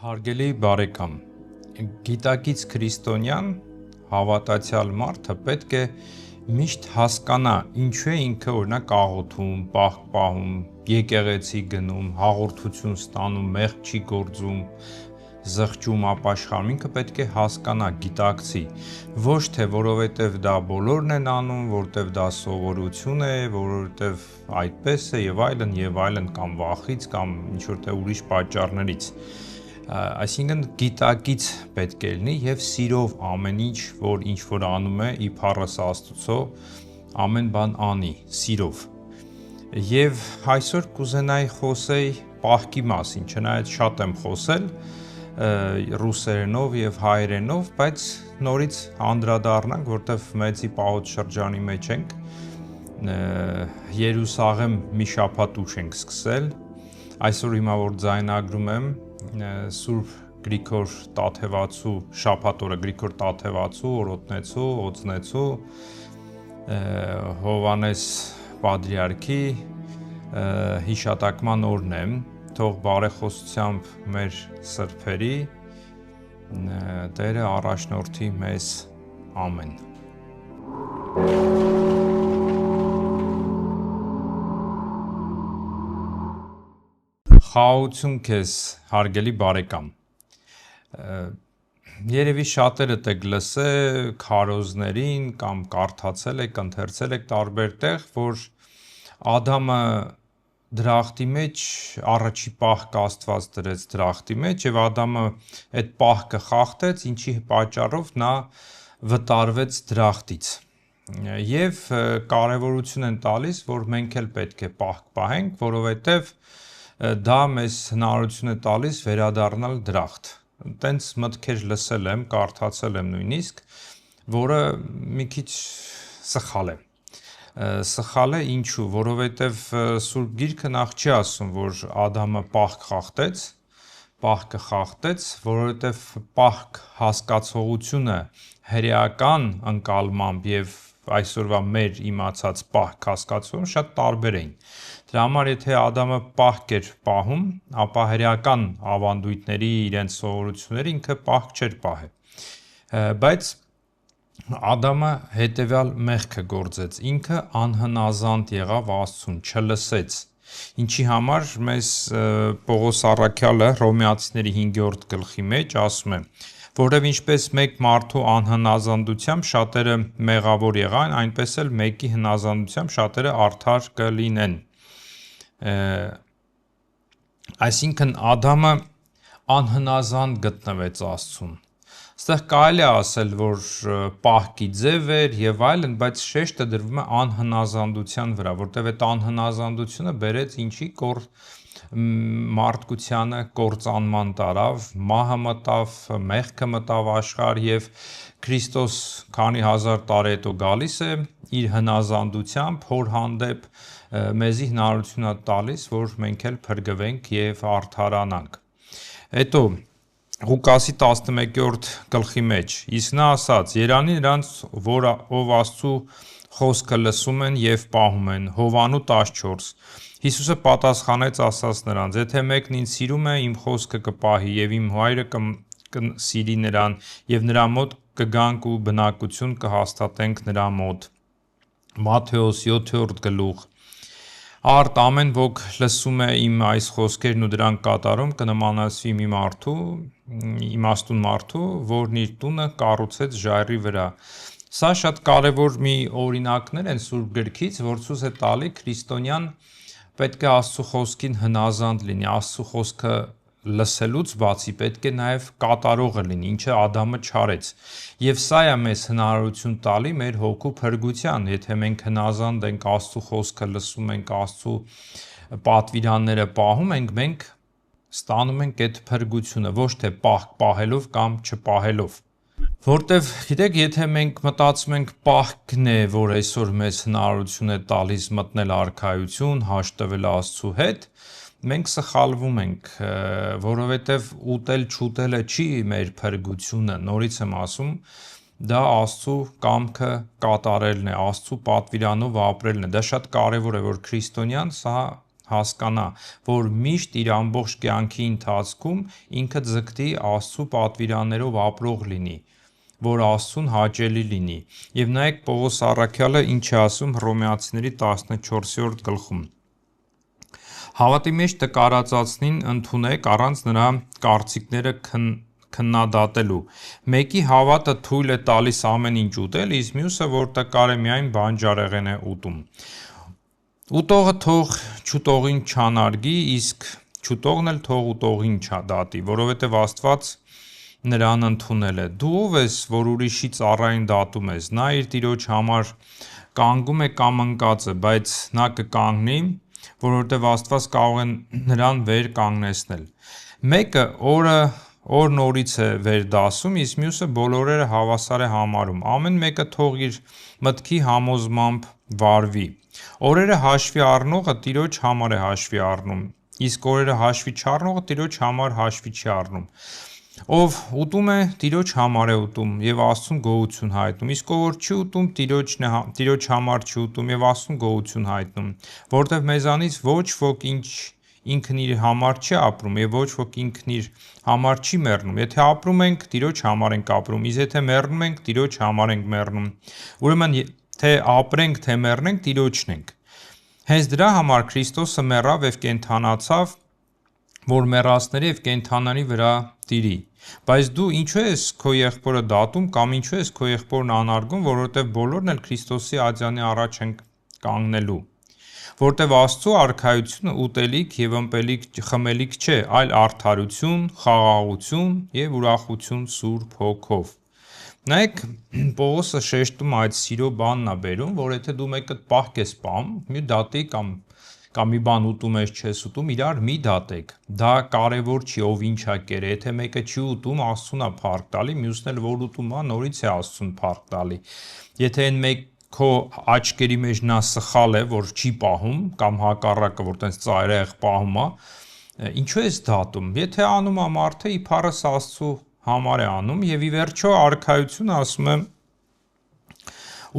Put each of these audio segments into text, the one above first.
Հարգելի բարեկամ, գիտակից քրիստոնյան հավատացյալ մարդը պետք է միշտ հասկանա ինչու է ինքը օրինակ աղոթում, պահք պահում, եկեղեցի գնում, հաղորդություն ստանում, մեղք չի գործում, զղջում, ապաշխարում, ինքը պետք է հասկանա, գիտակցի, ոչ թե որովհետև դա բոլորն են անում, որովհետև դա սովորություն է, որովհետև այդպես է եւ այլն, կամ վախից, կամ ինչ-որ ուրիշ պատճառներից։ Այսինքն գիտակից պետք է լինի եւ սիրով ամեն ինչ որ անում է իբարս Աստծո, ամեն բան անի սիրով։ Եվ այսօր կուզենայի խոսեի պահքի մասին, չնայած շատ եմ խոսել ռուսերենով եւ հայերենով, բայց նորից անդրադառնանք, որտեվ մեծի պահոց շրջանի մեջ ենք, Երուսաղեմ մի շաբաթ ուշ ենք սկսել, այսօր հիմա որ ձայնագրում եմ, Սուրբ Գրիգոր Տաթևացու շաբաթ օրը, Գրիգոր Տաթևացու, Օրոտնեցու, Օծնեցու, Հովանես Պատրիարքի հիշատակման օրն է, թող բարեխոսությամբ մեր սրբերի Տերը առաջնորդի մեզ, ամեն։ Խաղաղություն քեզ, հարգելի բարեկամ։ Երևի շատերդ եք լսել քարոզներին կամ կարդացել եք, ընթերցել եք տարբեր տեղ, որ Ադամը դրախտի մեջ առաջի պահքը Աստված դրեց դրախտի մեջ եւ Ադամը այդ պահքը խախտեց, ինչի պատճառով նա վտարվեց դրախտից։ Եվ կարևորություն են տալիս, որ մենք էլ պետք է պահք պահենք, որովհետեւ դա մեզ հնարավորություն է տալիս վերադառնալ դրախտ։ Տենց մտքեր լսել եմ, կարդացել եմ նույնիսկ, որը մի քիչ սխալ է։ Սխալ է ինչու, որովհետև Սուրբ Գիրքը նախ չի ասում, որ Ադամը պահք խախտեց, որովհետև պահք հասկացողությունը հրեական ընկալմամբ եւ այսօրվա մեր իմացած պահք հասկացում շատ տարբեր էին։ Դրա համար եթե Ադամը պահք էր պահում, ապա հրեական ավանդույթների իրենց սովորությունները ինքը պահք չէր պահել։ Բայց Ադամը հետևյալ մեղքը գործեց, ինքը անհնազանդ եղավ Աստծուն, չլսեց, ինչի համար մեզ Պողոս առաքյալը Հռոմեացիների 5-րդ գլխի մեջ ասում է, որովհետև ինչպես մեկ մարդու անհնազանդությամբ շատերը մեղավոր եղան, այնպես էլ մեկի հնազանդությամբ շատերը արդար կլինեն։ Այսինքն Ադամը անհնազանդ գտնվեց Աստծուն։ Այստեղ կարելի է ասել, որ պահքի ձև էր եւ այլն, բայց շեշտը դրվում է անհնազանդության վրա, որտեղ այդ անհնազանդությունը բերեց ինչի մարդկությանը կործանման տարավ, մահը մտավ, մեղքը մտավ աշխարհ եւ Քրիստոս քանի հազար տարի հետո գալիս է իր հնազանդությամբ հոր հանդեպ մեզի հնարավորություն է տալիս, որ մենք էլ փրկվենք եւ արդարանանք։ Հետո Ղուկասի 11-րդ գլխի մեջ իսկ նա ասաց. «Երանի նրանց, ով Աստծու խոսքը լսում են եւ պահում են»։ Հովանու 14։ Հիսուսը պատասխանեց ասաց նրանց. «Եթե մեկն ինձ սիրում է, իմ խոսքը կպահի եւ իմ Հայրը կսիրի նրան եւ նրա մոտ կգանք ու բնակություն կհաստատենք նրա մոտ»։ Մատթեոս 7-րդ գլուխ։ Արդ ամեն ոք լսում է իմ այս խոսքերն ու դրանք կատարում կնմանացվի մի մարդու, իմաստուն մարդու, որն իր տունը կառուցեց ժայռի վրա։ Սա շատ կարևոր մի օրինակներ են Սուրբ Գրքից, որ ցույց է տալի քրիստոնյան պետք է Աստծո խոսքին հնազանդ լինի, Աստծո խոսքը լսելուց բացի պետք է նաև կատարողը լինի, ինչը Ադամը չարեց։ Եվ սա է մեզ հնարավորություն տալի մեր հոգու փրկության, եթե մենք հնազանդ ենք Աստծո խոսքը լսում ենք, Աստծո պատվիրանները պահում ենք, մենք ստանում ենք այդ փրկությունը, ոչ թե պահք պահելով կամ չպահելով։ Որտեվ գիտեք, եթե մենք մտածում ենք պահքն է, որ այսօր մեզ հնարավորություն է տալիս մտնել արքայություն, հաշտվել Աստծո հետ, մենք սխալվում ենք, որովհետև ուտել-չուտելը չի մեր փրկությունը, նորից եմ ասում, դա Աստծո կամքը կատարելն է, Աստծո պատվիրանով ապրելն է։ Դա շատ կարևոր է, որ քրիստոնյան սա հասկանա, որ միշտ իր ամբողջ կյանքի ընթացքում ինքը ձգտի Աստծո պատվիրաններով ապրող լինի, որ Աստծուն հաճելի լինի։ Եվ նայեք Պողոս առաքյալը ինչ է ասում Հռոմեացիների 14-րդ գլխում. Հավատի մեջ տկարածածնին ընդունեք առանց նրա կարծիքները քննադատելու։ Մեկի հավատը թույլ է տալիս ամեն ինչ ուտել, իսկ մյուսը, որ տկար է, միայն բանջարեղեն է ուտում։ Ուտողը թող չուտողին չանարգի, իսկ չուտողն էլ թող ուտողին չդատի, որովհետև Աստված նրան ընդունել է։ Դու ով ես, որ ուրիշի ծառային դատում ես, նա իր տիրոջ համար կանգում է կամ ընկած է, բայց նա կկանգնի, որովհետև Աստված կարող է նրան վեր կանգնեցնել։ Մեկը օրն օրից է վեր դասում, իսկ մյուսը բոլորերը հավասար է համարում։ Ամեն մեկը թող իր մտքի համոզմամբ վարվի։ Օրերը հաշվի առնողը Տիրոջ համար է հաշվի առնում, իսկ օրերը հաշվի չառնողը Տիրոջ համար հաշվի չի առնում։ Ով ուտում է, Տիրոջ համար է ուտում և Աստծուն գոհություն հայտնում, իսկ ով որ չի ուտում, Տիրոջ համար չի ուտում և Աստծուն գոհություն հայտնում, որովհետև մեզանից ոչ ոք ինքն իր համար չի ապրում և ոչ ոք ինքն իր համար չի մեռնում։ Եթե ապրում ենք, Տիրոջ համար ենք ապրում, իսկ եթե մեռնում ենք, Տիրոջ համար ենք մեռնում։ Ուրեմն թե ապրենք, թե մեռնենք, Տիրոջն ենք։ Հենց դրա համար Քրիստոսը մեռավ և կենդանացավ, որ մեռածների և կենդանանի վրա տիրի։ Բայց դու ինչու ես քո եղբորը դատում կամ ինչու ես քո եղբորն անարգում, որովհետև բոլորն էլ Քրիստոսի ատյանի առաջ են կանգնելու։ Որովհետև Աստծո արքայությունը ուտելիք և խմելիք չէ, այլ արդարություն, խաղաղություն և ուրախություն Սուրբ Հոգով։ Նայեք, Պողոսը շեշտում այդ սիրո բանն է բերում, որ եթե դու մեկը պահք ես պահում, մի դատի կամ մի բան ուտում ես, չես ուտում, իրար մի դատեք։ Դա կարևոր չի, ով ինչ է կերել։ Եթե մեկը չի ուտում, Աստծուն է փառք տալի, մյուսն էլ որ ուտում է, նորից է Աստծուն փառք տալի։ Եթե այն մեկ քո աչքերի մեջ նա սխալ է, որ չի պահում, կամ հակառակը, որ տենց ծայրահեղ պահում է, ինչու ես դատում։ Եթե անում է մարդը, իբարս Աստծու համար է անում, եւ ի վերջո արքայությունը ասում է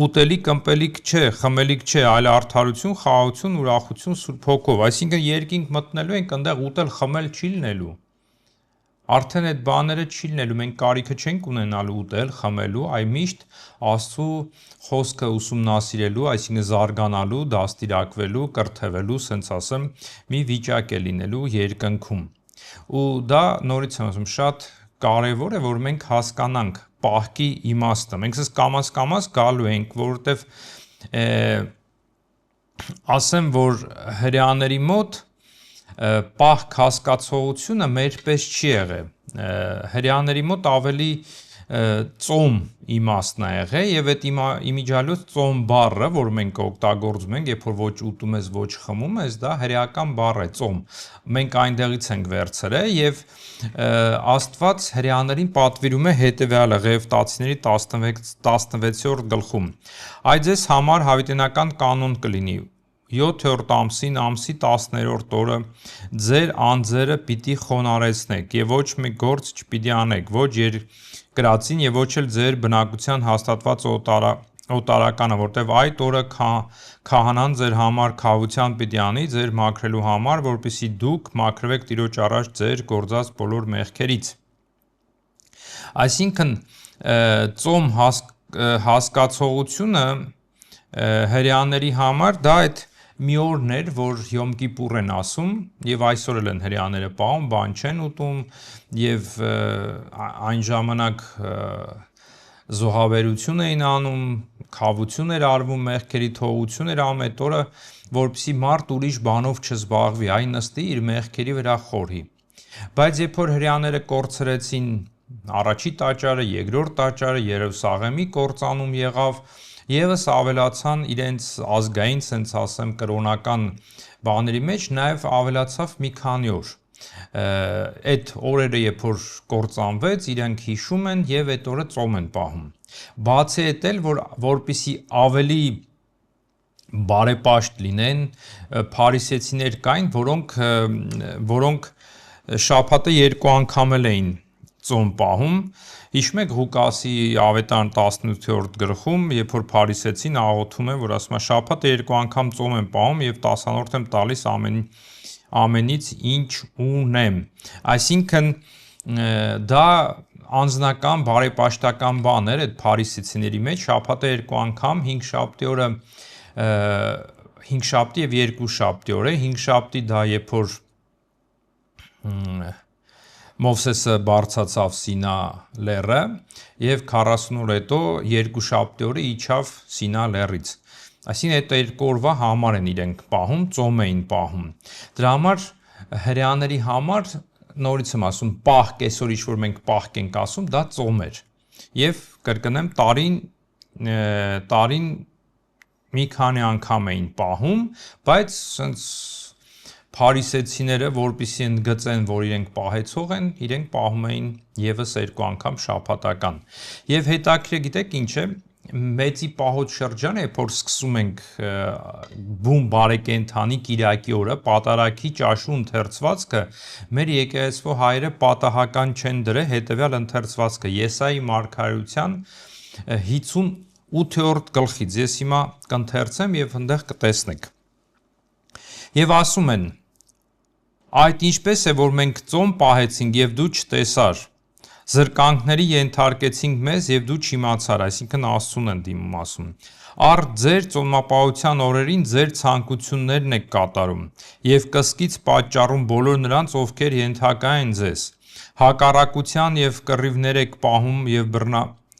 ուտելիք, ըմպելիք չէ, խմելիք չէ, այլ արդարություն, խաղաղություն, ուրախություն Սուրբ Հոգով։ Այսինքն երկինք մտնելու ենք, այնտեղ ուտել, խմել չի լինելու։ Արդեն այդ բաները չի լինելու, մենք կարիքը չենք ունենալու ուտել, խմելու, այլ միշտ Աստծու խոսքը ուսումնասիրելու, այսինքն զարգանալու, դաստիարակվելու, կրթվելու, ասենց ասեմ, մի վիճակ է լինելու երկնքում։ Ու դա նորից եմ ասում, շատ կարևոր է, որ մենք հասկանանք պահքի իմաստը։ Մենք կամաց գալու ենք, որովհետև ասեմ, որ հրեաների մոտ պահք հասկացողությունը մեր պես չի եղել։ Հրեաների մոտ ավելի ծոմ իմաստն է եղել եւ այդ իմիջիալոց ծոմ բառը, որ մենք օգտագործում ենք, երբ որ ոչ ուտում ես, ոչ խմում ես, դա հրեական բառ է, ծոմ։ Մենք այնտեղից ենք վերցրել եւ Աստված հրեաներին պատվիրում է հետեւյալը Ղևտացիների 16-րդ գլխում. Այդ ձեզ համար հավիտենական կանոն կլինի 7-րդ ամսին, ամսի 10-րդ օրը ձեր անձերը պիտի խոնարհեցնեք եւ ոչ մի գործ չպիտի անեք, ոչ երկրածին եւ ոչ էլ ձեր բնակության հաստատված օտարականը, որտեղ այդ օրը քահանան ձեր համար քավության պիտի անի ձեր մաքրելու համար, որպեսզի դուք մաքրվեք Տիրոջ առաջ ձեր գործած բոլոր մեղքերից։ Այսինքն ծոմ հասկացողությունը հրեաների համար դա այդ մի օրն էր, որ Յոմ Կիպուր են ասում եւ այսօր էլ են հրեաները պահում, բան չեն ուտում եւ այն ժամանակ զոհաբերություն էին անում, քավություն էր արվում, մեղքերի թողություն էր անում այդ օրը, որպեսզի մարդ ուրիշ բանով չզբաղվի, այն նստի իր մեղքերի վրա խորհի։ Բայց երբ որ հրեաները կորցրեցին առաջի տաճարը, երկրորդ տաճարը, Երուսաղեմի կործանում եղավ, եւս ավելացան իրենց ազգային, ասենց ասեմ, կրոնական բաների մեջ, նաեւ ավելացավ մի քանի օր։ Այդ օրերը երբ որ կործանվեց, իրենք հիշում են եւ այդ օրը ծոմ են պահում։ Բացի այդ էլ, որպեսզի ավելի բարեպաշտ լինեն, փարիսեցիներ կային, որոնք շաբաթը 2 անգամ էլ էին ծոմ պահում։ Հիշում եք Ղուկասի ավետարան 18-րդ գլխում, երբ որ փարիսեցին աղոթում են, որ ասում է շաբաթը 2 անգամ ծոմ եմ պահում եւ 10-րդ եմ տալիս ամեն ամենից ինչ ունեմ։ Այսինքն դա անձնական բարեպաշտական բան էր այդ փարիսեցիների մեջ, շաբաթը 2 անգամ, 5 շաբթի օրը 5 շաբթի եւ 2 շաբթի օր է, 5 շաբթի դա երբ որ Մովսեսը բարձացավ Սինա լեռը եւ 40 օր հետո 2 շաբթի օրը իջավ Սինա լեռից։ Այսինքն այդ երկու օրվա համար են իրենք պահում, ծոմ էին պահում։ Դրա համար հրեաների համար նորից եմ ասում, պահք, այսօր ինչ-որ մենք պահք ենք ասում, դա ծոմ էր։ Եվ կրկնեմ, տարին մի քանի անգամ էին պահում, բայց սենց փարիսեցիները, որպեսզի ընդգծեն, որ իրենք պահեցող են, իրենք պահում էին եւս 2 անգամ շաբաթական։ Եվ հետաքրքիր գիտեք ինչ է, մեծի պահոց շրջանը, երբ որ սկսում ենք բում բարեկենդանի Կիրակի օրը, պատարագի ճաշու ընթերցվածքը, մեր եկեղեցու հայերը պատահական չեն դրել հետևյալ ընթերցվածքը Եսայի մարգարեության 58-րդ գլխից։ Ես հիմա կընթերցեմ եւ այնտեղ կտեսնեք։ Եվ ասում են. Այդ ինչպես է, որ մենք ծոմ պահեցինք եւ դու չտեսար, զրկանքների ենթարկեցինք մեզ եւ դու չիմացար, այսինքն Աստծուն են դիմում ասում։ Առ ձեր ծոմապահության օրերին ձեր ցանկություններն եք կատարում եւ կսկից պատճառում բոլոր նրանց, ովքեր ենթակա են ձեզ։ Հակառակության եւ կռիվներ եք պահում եւ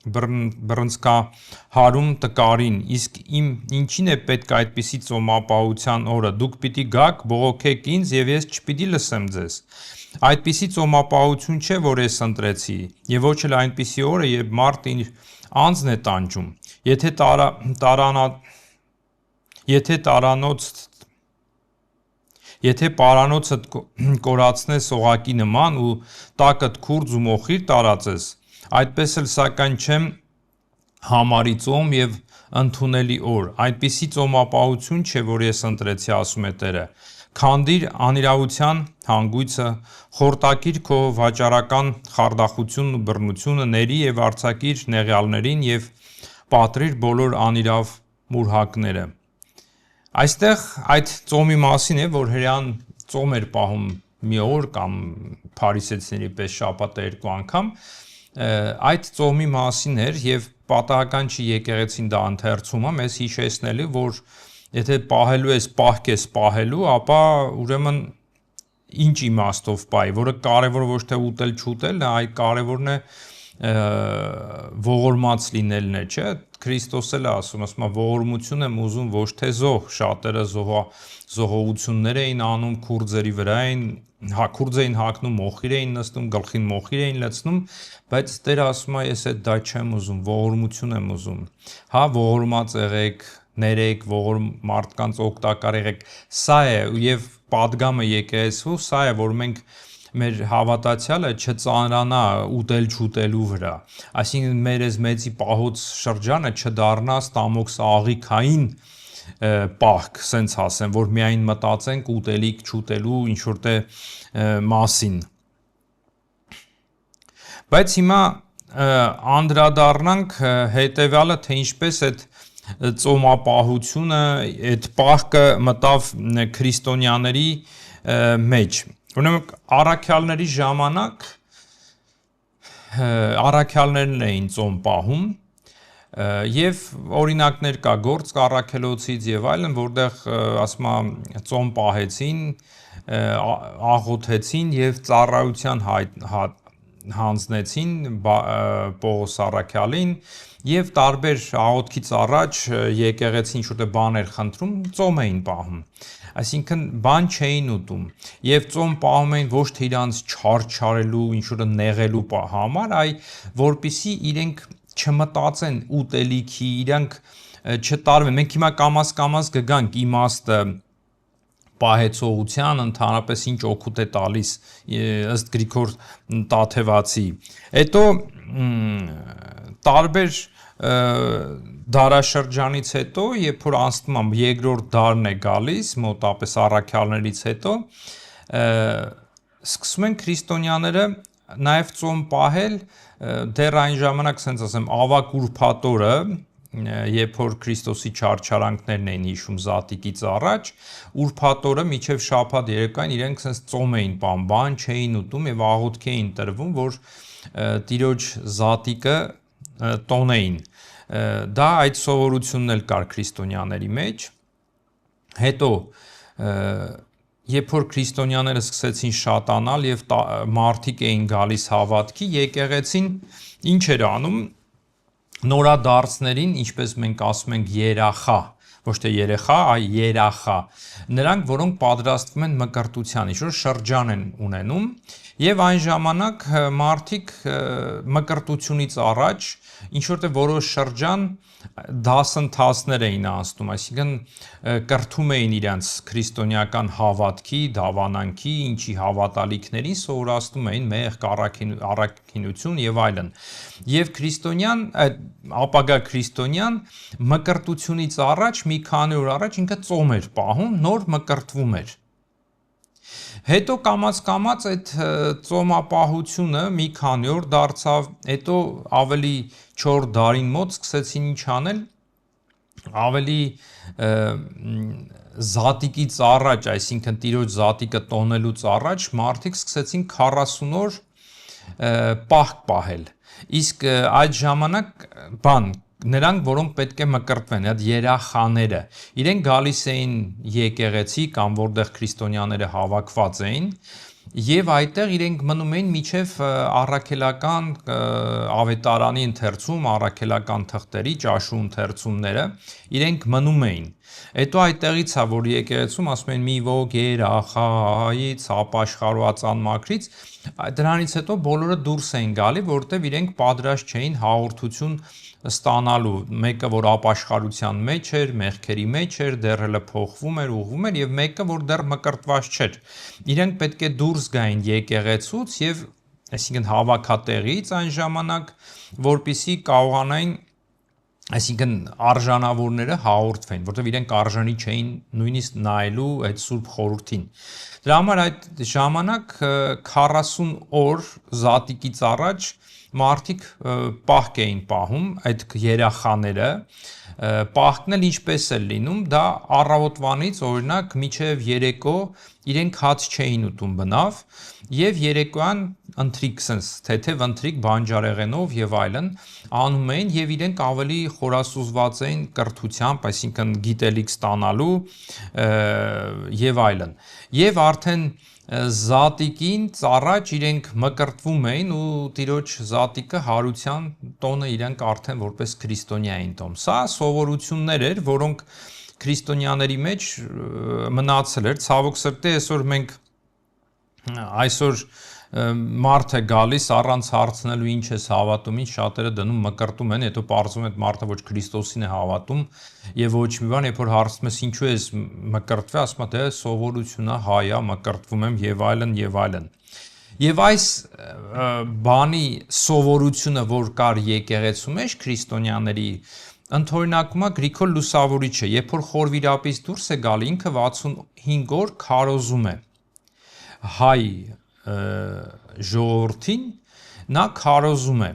բռնցքահարում տկարին, իսկ ինչին է պետք այդպիսի ծոմապահության օրը, դուք պիտի գաք, բողոքեք ինձ եւ ես չպիտի լսեմ ձեզ։ Այդպիսի ծոմապահություն չէ, որ ես ընտրեցի, եւ ոչ էլ այնպիսի օրը, երբ մարդ իր անձն է տանջում։ Եթե պարանոցդ կորացնես օղակի նման ու տակդ քուրձ ու մոխիր տարածես, այդպես էլ սակայն չեմ համարի ծոմ եւ ընդունելի օր։ Այդպիսի ծոմապահություն չէ, որ ես ընտրեցի, ասում է Տերը։ Քանդիր անիրավության հանգույցը, խորտակիր քո վաճառական խարդախությունն ու բռնությունը, ների եւ արձակիր նեղյալներին եւ պատրիր բոլոր անիրավ մուրհակները։ Այստեղ այդ ծոմի մասին է, որ հրեան ծոմ էր պահում մի օր կամ փարիսեցիների պես շաբաթը 2 անգամ, այդ ծոմի մասին էր եւ պատահական չի եկեղեցին դա ընթերցում է մեզ հիշեցնելու, որ եթե պահելու ես, պահք ես պահելու, ապա ուրեմն ինչ իմաստով պահի, որը կարևոր ոչ թե ուտել չուտել, այլ կարևորն է ողորմած լինելն է, չէ՞։ Քրիստոս էլ ասում ողորմություն եմ ուզում ոչ թե զոհ, շատերը զոհողություններ էին անում, քուրձերի վրա էին, քուրձ էին հագնում, մոխիր էին նստում, գլխին մոխիր էին լցնում, բայց Տերը ասում է ես այդ դա չեմ ուզում, ողորմություն եմ ուզում։ Հա, ողորմած եղեք, ներեք, մարդկանց օգտակար եղեք։ Սա է եւ պատգամը եկեղեցու, սա է, որ մենք մեր հավատացյալը չծանրանա ուտել չուտելու վրա, այսինքն մեր այս մեծի պահոց շրջանը չդառնա ստամոքս աղիքային պահք, սենց ասեմ, որ միայն մտածենք ուտելիք չուտելու ինչ-որ մասին։ Բայց հիմա անդրադառնանք հետևյալը, թե ինչպես այդ ծոմապահությունը, այդ պահքը մտավ քրիստոնյաների մեջ։ Ուրեմն առաքյալների ժամանակ առաքյալներն էին ծոմ պահում եւ օրինակներ կա Գործք առաքելոցից եւ այլն, որտեղ ասում է ծոմ պահեցին, աղոթեցին եւ ծառայության հանձնեցին Պողոս առաքյալին եւ տարբեր աղոթքից առաջ եկեղեցին ինչ-որ բաներ խնդրում, ծոմ էին պահում։ Այսինքն բան չէին ուտում եւ ծոմ պահում էին ոչ թե իրանց չարչարելու, ինչ-որ նեղելու համար, այլ որպիսի իրենք չմտածեն ուտելիքի, իրանք չտարվեն։ Մենք հիմա կամաց կգանք իմաստը պահեցողության, ընդհանրապես ինչ օգուտ է տալիս ըստ Գրիգոր Տաթևացի։ Հետո տարբեր դարաշրջանից հետո, երբ որ անցնում է երկրորդ դարն է գալիս, մոտապես առաքյալներից հետո, սկսում են քրիստոնյաները նաև ծոմ պահել, դեռ այն ժամանակ, ասենց ասեմ, ավագ ուրբաթ օրը, երբ որ Քրիստոսի չարչարանքներն էին հիշում Զատիկից առաջ, ուրբաթ օրը մինչև շաբաթ երեկոյան իրենք sense ծոմ էին պահում, բան չէին ուտում եւ աղոթք էին տրվում, որ Տիրոջ Զատիկը տոնեին։ Դա այդ սովորությունն էլ կար քրիստոնյաների մեջ։ Հետո երբ որ քրիստոնյաները սկսեցին շատանալ եւ մարդիկ էին գալիս հավատքի, եկեղեցին ինչ էր անում, նորադարձներին, ինչպես մենք ասում ենք երախա, ոչ թե երեխա, այլ երախա, նրանք, որոնք պատրաստվում են մկրտության, ինչ-որ շրջան են ունենում, եւ այն ժամանակ մարդիկ մկրտությունից առաջ ինչ-որ որոշ շրջան դասընթացներ էին անցնում, այսինքն կրթում էին իրենց քրիստոնեական հավատքի, դավանանքի, ինչի հավատալիքներին սովորացնում էին մեղք, առաքինություն եւ այլն։ Եվ քրիստոնյան, ապագա քրիստոնյան մկրտությունից առաջ մի քանի օր առաջ ինքը ծոմ էր պահում, նոր մկրտվում էր։ Հետո կամաց այդ ծոմապահությունը մի քանի օր դարձավ, հետո ավելի 4 դարին մոտ սկսեցին ինչ անել, ավելի Զատիկից առաջ, այսինքն Տիրոջ Զատիկը տոնելուց առաջ մարդիկ սկսեցին 40 օր պահք պահել։ Իսկ այդ ժամանակ նրանք, որոնք պետք է մկրտվեն, այդ երախաները, իրենք գալիս էին եկեղեցի կամ որտեղ քրիստոնյաները հավաքված էին, եւ այդտեղ իրենք մնում էին միջև առաքելական ավետարանի ընթերցում, առաքելական թղթերի, ճաշու ընթերցումները, իրենք մնում էին։ Հետո այդտեղից է, որ եկեղեցում ասում են մի ոգ երախայից, ապաշխարվածան մաքրից, դրանից հետո բոլորը դուրս էին գալի, որտեղ իրենք պատրաստ չէին հաղորդություն ստանալու, մեկը որ ապաշխարության մեջ էր, մեղքերի մեջ էր, դեռ հələ փոխվում էր, ուղղվում էր եւ մեկը որ դեռ մկրտված չէր։ Իրենք պետք է դուրս գային եկեղեցուց եւ այսինքն հավաքատեղից այն ժամանակ, որպիսի կարողանային այսինքն արժանավորները հաղորդվեն, որտեղ իրենք արժանի չէին նույնիսկ նայելու այդ Սուրբ խորհրդին։ Դրա համար այդ ժամանակ 40 օր Զատիկից առաջ մարդիկ պահք էին պահում, այդ երախաները, պահքն էլ ինչպես է լինում, դա առավոտվանից օրինակ մինչև երեկո իրենք հաց չէին ուտում բնավ եւ երեկոյան ընթրիք, թեթև ընթրիք բանջարեղենով եւ այլն անում էին եւ իրենք ավելի խորասուզված էին կրթությամբ, այսինքն գիտելիք ստանալու եւ այլն։ Եվ արդեն Զատիկին առաջ իրենք մկրտվում էին ու Տիրոջ Զատիկը հարության տոնը իրենք արդեն որպես քրիստոնյա էին տոնում։ Սա սովորություններ էր, որոնք քրիստոնյաների մեջ մնացել էր։ Ցավոք սրտի այսօր մարդ է գալիս առանց հարցնելու ինչ ես հավատում, ինչ շատերը դնում մկրտում են, հետո պարզվում է այդ մարդը ոչ Քրիստոսին է հավատում եւ ոչ մի բան, երբ որ հարցնում ես ինչու ես մկրտվել, ասում է դե սովորություն է, հայ է, մկրտվում եմ եւ այլն եւ այլն։ Եվ այս բանի սովորությունը, որ կար եկեղեցու մեջ քրիստոնյաների, ընդօրինակում է Գրիգոր Լուսավորիչը, երբ որ խորվիրապից դուրս է գալի, ինքը 65 օր քարոզում է հայ ժողովրդին, նա քարոզում է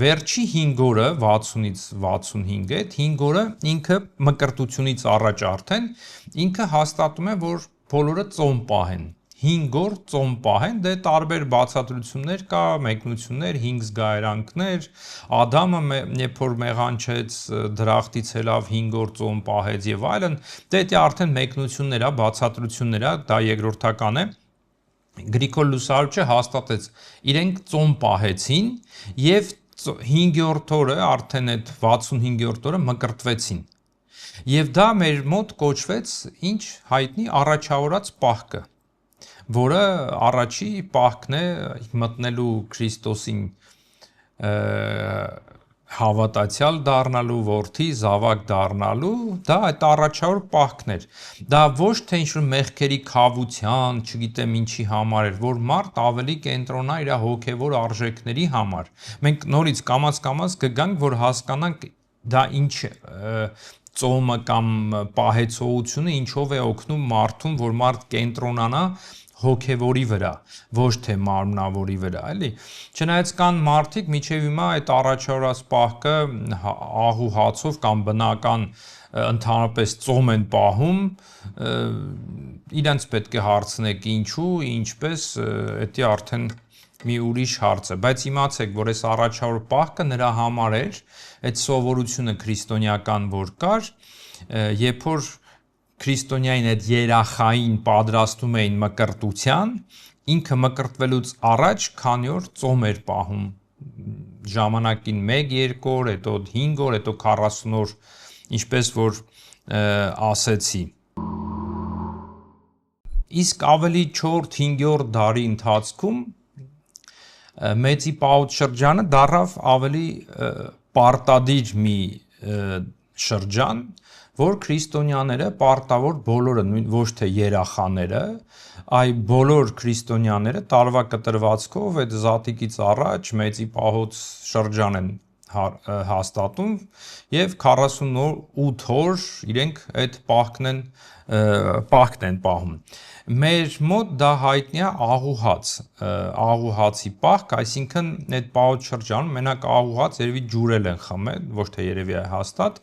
վերջի 5 օրը 60-ից 65 այդ 5 օրը ինքը մկրտությունից առաջ արդեն ինքը հաստատում է, որ բոլորը ծոմ պահեն, 5 օր ծոմ պահեն, դե տարբեր բացատրություններ կա, մեկնություններ, 5 զգայարանքներ, Ադամը երբ որ մեղանչեց դրախտից ելավ 5 օր ծոմ պահեց եւ այլն, դե դա արդեն մեկնություններ է, բացատրություններ է, դա երկրորդական է։ Գրիգոր Լուսավորիչը հաստատեց, իրենք ծոմ պահեցին եւ 5-րդ օրը, արդեն այդ 65-րդ օրը մկրտվեցին։ Եվ դա մեր մոտ կոչվեց ինչ հայտնի առաջավորած պահքը, որը առաջի պահքն է մտնելու Քրիստոսին հավատացյալ դառնալու, որդի, զավակ դառնալու, դա այդ առաջավոր պահքն էր։ Դա ոչ թե ինչ-որ մեղքերի քավության, չգիտեմ ինչի համար էր, որ մարդ ավելի կենտրոնա իր հոգևոր արժեքների համար։ Մենք նորից կամաց կգանք, որ հասկանանք դա ինչ ծոմը կամ պահեցողությունը ինչով է օգնում մարդուն, որ մարդ կենտրոնանա հոգևորի վրա, ոչ թե մարմնավորի վրա, էլի։ Չնայած կան մարդիկ միջև հիմա այդ առաջարած պահքը ահու հացով կամ բնական ընդհանրապես ծոմ են պահում, իրենց պետք է հարցնեք ինչու, ինչպես, դա արդեն մի ուրիշ հարց է, բայց իմացեք, որ այս առաջավոր պահքը նրա համար էր, այդ սովորությունը քրիստոնեական որ կար, երբ որ քրիստոնյային այդ երախային պատրաստում էին մկրտության, ինքը մկրտվելուց առաջ քանի օր ծոմ էր պահում, ժամանակին 1-2 օր, հետո 5 օր, հետո 40 օր, ինչպես որ ասեցի։ Իսկ ավելի 4-5-րդ դարի ընթացքում մեծի պահոց շրջանը դառավ ավելի պարտադիր մի շրջան, որ քրիստոնյաները պարտավոր բոլորը, ոչ թե երախաները, այ բոլոր քրիստոնյաները տարվա կտրվածքով այդ զատիկից առաջ մեծի պահոց շրջան են հաստատում եւ 48 օր իրենք այդ պահքն են պահում։ Մեր մոտ դա հայտնի է ահուհացի պահք, այսինքն այդ պահոց շրջանում մենակ ահուհաց երևի ջուրել են խմել, ոչ թե երևի է հաստատ,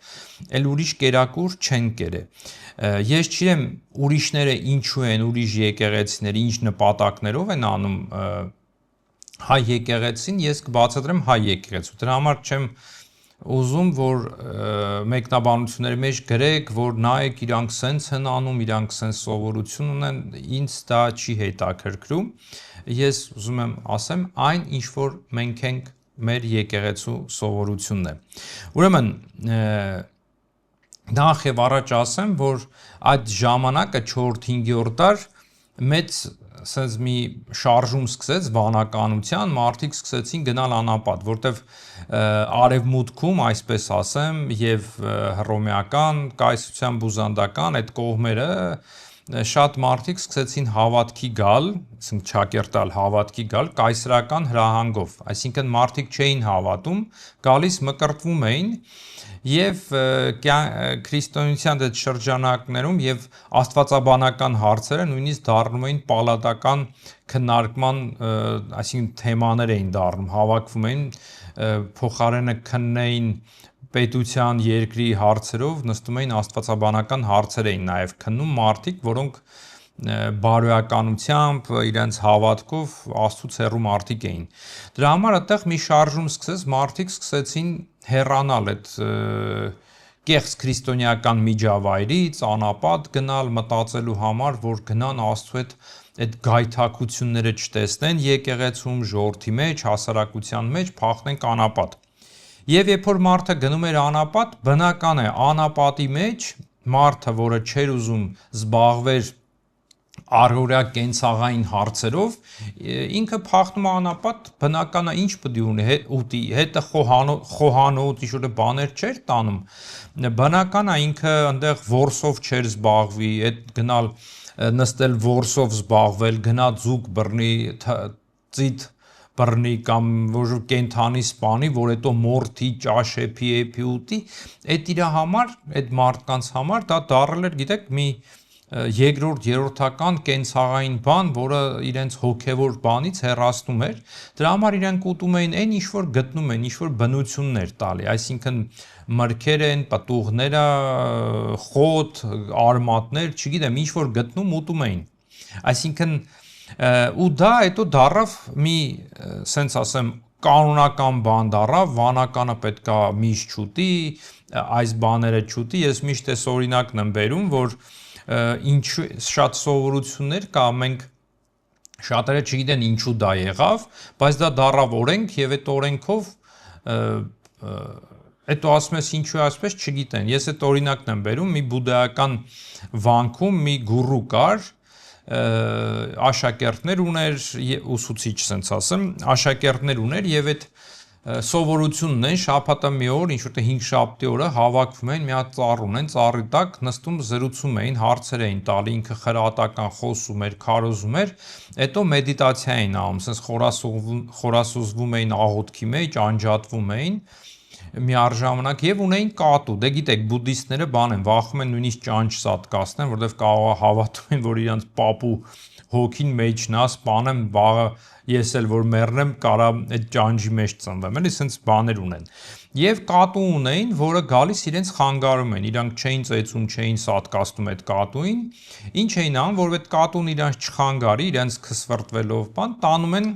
էլ ուրիշ կերակուր չեն կերել։ Ես չգիտեմ ուրիշները ինչու են, ուրիշ եկեղեցիներ ինչ նպատակներով են անում հայ եկեղեցին, ես կբացատրեմ հայ եկեղեցու։ Դրա համար չեմ ուզում, որ մեկնաբանությունների մեջ գրեք, որ նայեք իրանք սենց են անում, իրանք սենց սովորություն ունեն, ինձ դա չի հետաքրքրում։ Ես ուզում եմ ասեմ այն, ինչ որ մենք ենք մեր եկեղեցու սովորությունն է։ Ուրեմն նախ եւ առաջ ասեմ, որ այդ ժամանակը 4-5-րդ դար մեծ sense մի շարժում սկսեց վանականության, մարդիկ սկսեցին գնալ անապատ, որտեվ արևմուտքում, այսպես ասեմ, եւ հռոմեական կայսրության բուզանդական այդ կողմերը շատ մարդիկ սկսեցին հավատքի գալ, ասենք ճակերտալ հավատքի գալ կայսրական հրահանգով, այսինքն մարդիկ չէին հավատում, գալիս մկրտվում էին եւ քրիստոնեության այդ շրջանակներում եւ աստվածաբանական հարցերը նույնիսկ դառնում էին պալատական քննարկման, այսինքն թեմաներ էին դառնում, հավաքվում էին փոխարենը քննեին պետության երկրի հարցերով նստում էին աստվածաբանական հարցեր էին նաև քննում մարդիկ, որոնք բարոյականությամբ, իրենց հավատքով Աստծուց հեռու մարդիկ էին։ Դրա համար այդտեղ մի շարժում սկսեց, մարդիկ սկսեցին հեռանալ այդ կեղծ քրիստոնեական միջավայրից, անապատ գնալ մտածելու համար, որ գնան Աստծու հետ այդ գայթակությունները չտեսնեն եկեղեցում, ժողովրդի մեջ, հասարակության մեջ, փախնեն անապատ։ Եվ երբ որ մարդը գնում էր անապատ, բնական է անապատի մեջ մարդը, որը չէր ուզում զբաղվել առօրյա կենցաղային հարցերով, ինքը փախնում է անապատ, բնական է ինչ պետք է ուտի, հետը խոհանոց ինչ-որ բաներ չէր տանում, բնական է ինքը այնտեղ որսով չէր զբաղվի, այդ գնալ նստել որսով զբաղվել, գնա ձուկ բռնի, ծիտ բռնի կամ որ կենթանի սպանի, որ հետո մորթի, ճաշեփի, էփի ուտի, այդ իր համար, այդ մարդկանց համար դա դառել էր, գիտեք, մի երկրորդ, երրորդական կենցաղային բան, որը իրենց հոգևոր բանից հեռացնում էր, դրա համար իրենք ուտում էին այն, ինչ որ գտնում են, ինչ որ բնություններ տալի, այսինքն մրգեր են, պտուղները, խոտ, արմատներ, չգիտեմ, ինչ որ գտնում ուտում էին, այսինքն ու դա հետո դառավ մի, սենց ասեմ, կանոնական բան դառավ, վանականը պետքա միշտ չուտի, այս բաները չուտի, ես միշտ այս օրինակն եմ բերում, որ ինչ շատ սովորություններ կա, մենք շատերը չգիտեն ինչու դա եղավ, բայց դա դառավ օրենք եւ այդ օրենքով հետո ասում ես ինչու է ասպես չգիտեն։ Ես այդ օրինակն եմ բերում, մի բուդդայական վանքում մի գուրու կար, աշակերտներ ուներ, ուսուցիչ ասենց ասեմ, աշակերտներ ուներ եւ այդ սովորությունն են շաբաթը մի օր, ինչ-որ 5 շաբթի օրը հավաքվում են, մի հատ ծառ ունեն, ծառի տակ նստում զրուցում էին, հարցեր էին տալի, ինքը խրատական խոսում էր, քարոզում էր, հետո մեդիտացիա էին անում, ասես խորասուզվում էին աղոթքի մեջ, անջատվում էին միառժամանակ եւ ունեին կատու։ Դե գիտեք, բուդդիստները բան են, վախում են նույնիսկ ճանճ սատկացնեն, որովհետեւ կարող է հավատում են, որ իրանց պապու հոգին մեջն է, սպանեմ, վաղը ես էլ որ մեռնեմ, կարա այդ ճանճի մեջ ծնվեմ, էլի սենց բաներ ունեն։ Եվ կատու ունեին, որը գալիս իրենց խանգարում են, իրանք չէին ծեծում, չէին սատկացնում այդ կատուին, ինչ էին անում, որ այդ կատուն իրանք չխանգարի, իրենց քսվրտվելով բան, տանում են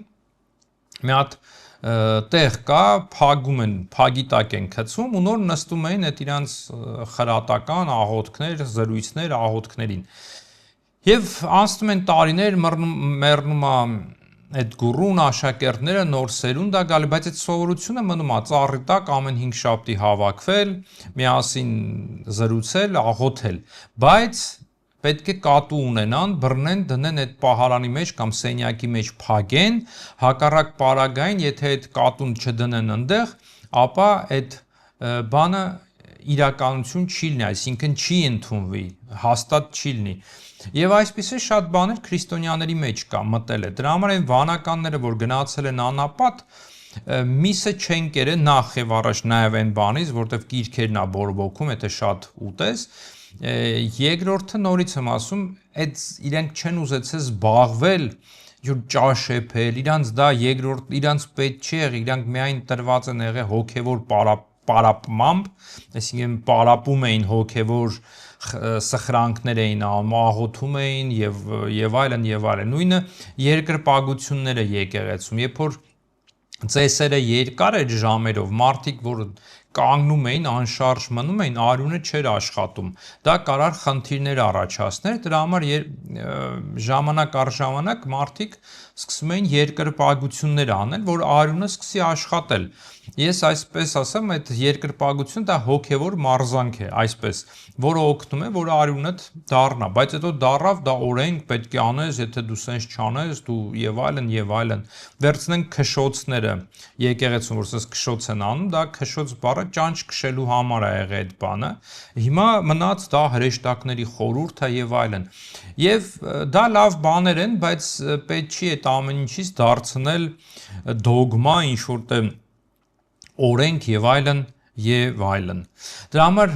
մի հատ տեղ կա, փագում են, փագի տակ են գցում ու նոր նստում էին այդ իրանց խրատական աղոթքներ, զրույցներ, աղոթքներին։ Եվ անցնում են տարիներ, մեռնում է այդ գուրուն աշակերտները նոր սերունդ է գալի, բայց այդ սովորությունը մնում է ծառի տակ ամեն 5 շաբթի հավաքվել, միասին զրուցել, աղոթել, բայց պետք է կատու ունենան, բռնեն, դնեն այդ պահարանի մեջ կամ սենյակի մեջ փագեն, հակառակ պարագային, եթե այդ կատուն չդնեն այնտեղ, ապա այդ բանը իրականություն չի լինի, այսինքն չի ընդունվի, հաստատ չի լինի։ Եվ այսպիսի շատ բաներ քրիստոնյաների մեջ կա, մտել է։ Դրա համար այն վանականները, որ գնացել են անապատ, միսը չեն կերել նախ եւ առաջ նաեւ այն բանից, որտեվ գիրքերն է բորբոքում, եթե շատ ուտես։ Երկրորդը նորից եմ ասում, այդ իրենք չեն ուզեցել զբաղվել յուր ճաշեփել, իրանց դա երկրորդ, իրանց պետք չի եղել, իրանք միայն տրված են եղել հոգեվոր պարապմամբ, այսինքն պարապում էին հոգեվոր սխրանքներ էին անում, աղոթում էին եւ այլն եւ այլն։ Նույնը երկրպագությունները եկեղեցում, երբ որ ծեսերը երկար էր ժամերով, մարդիկ որ կանգնում էին, անշարժ մնում էին, արյունը չէր աշխատում։ Դա կարար խնդիրներ առաջացներ, դրա համար ժամանակ առ ժամանակ մարդիկ սկսում էին երկրպագություններ անել, որ արյունը սկսի աշխատել։ Ես այսպես ասեմ, այդ երկրպագությունը դա հոգևոր մարզանք է, այսպես, որը օգնում է, որ արյունդ դառնա, բայց հետո դառավ, դա օրենք պետք է անես, եթե դու սենց չանես, դու եւ այլն եւ այլն։ Վերցնենք քշոցները, եկեղեցում որ սենց քշոց են անում, դա քշոց բառը ճանճ քշելու համար է եղել այդ բանը։ Հիմա մնաց դա հրեշտակների խորհուրդ է եւ այլն։ Եվ դա լավ բաներ են, բայց պետք չի այդ ամեն ինչից դարձնել դոգմա, ինչ որտեղ օրենք եւ այլն եւ այլն։ Դրա համար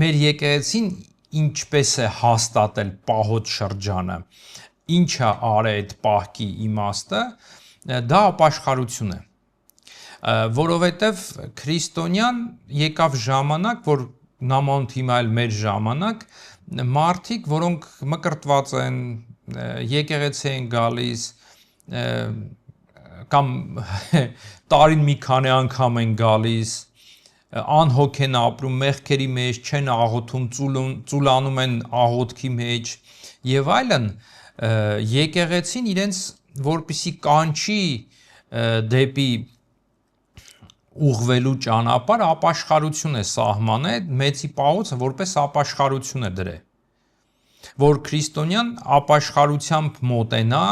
մեր եկեղեցին ինչպես է հաստատել պահոտ շրջանը, ինչա արե այդ պահքի իմաստը, դա ապաշխարություն է, որովհետև քրիստոնյան եկավ ժամանակ, որ նամանոթ հիմա էլ մեր ժամանակ, մարդիկ, որոնք մկրտված են, եկեղեցի են գալիս, կամ տարին մի քանի անգամ են գալիս, անհոգ են ապրում, մեղքերի մեջ չեն աղոթում, ծուլանում են աղոթքի մեջ եւ այլն, եկեղեցին իրենց որպիսի կանչի դեպի ուղղվելու ճանապարհ ապաշխարություն է սահմանել, մեծի պահոցը որպես ապաշխարություն է դրել, որ քրիստոնյան ապաշխարությամբ մոտենա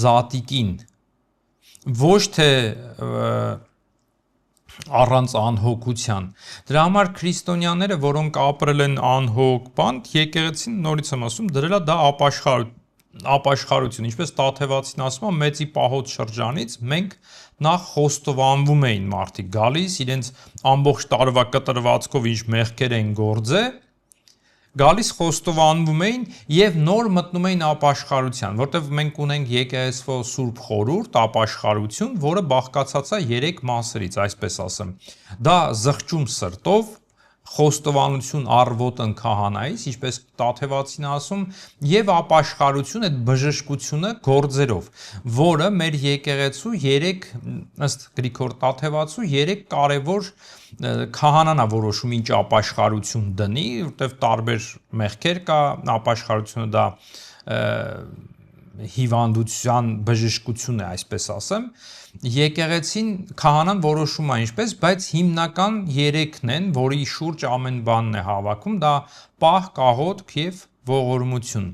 զատիկին, ոչ թե առանց անհոգության։ Դրա համար քրիստոնյաները, որոնք ապրել են անհոգ բանտ, եկեղեցին նորից եմ ասում, դրել է դա ապաշխարություն, ինչպես Տաթևացին ասում է, մեծի պահոց շրջանից մենք նախ խոստովանվում էին մարդիկ գալիս, իրենց ամբողջ տարվա կտրվածքով ինչ մեղքեր են գործել, գալիս խոստովանվում էին եւ նոր մտնում էին ապաշխարության, որտեղ մենք ունենք եկեղեցվո Սուրբ Խորհուրդ, ապաշխարություն, որը բաղկացած է 3 մասերից, այսպես ասեմ։ Դա զղջում սրտով, խոստովանություն առվոտն քահանայից, ինչպես Տաթևացին ասում, եւ ապաշխարություն այդ բժշկությունը գործերով, որը մեր եկեղեցու 3 ըստ Գրիգոր Տաթևացու 3 կարևոր քահանան է որոշում ինչ ապաշխարություն դնի, որտեղ տարբեր մեղքեր կա, ապաշխարությունը դա հիվանդության բժշկություն է, այսպես ասեմ, եկեղեցին քահանան որոշում է ինչպես, բայց հիմնական 3-ն են, որի շուրջ ամեն բանն է հավաքում, դա պահ, աղոթք եւ ողորմություն։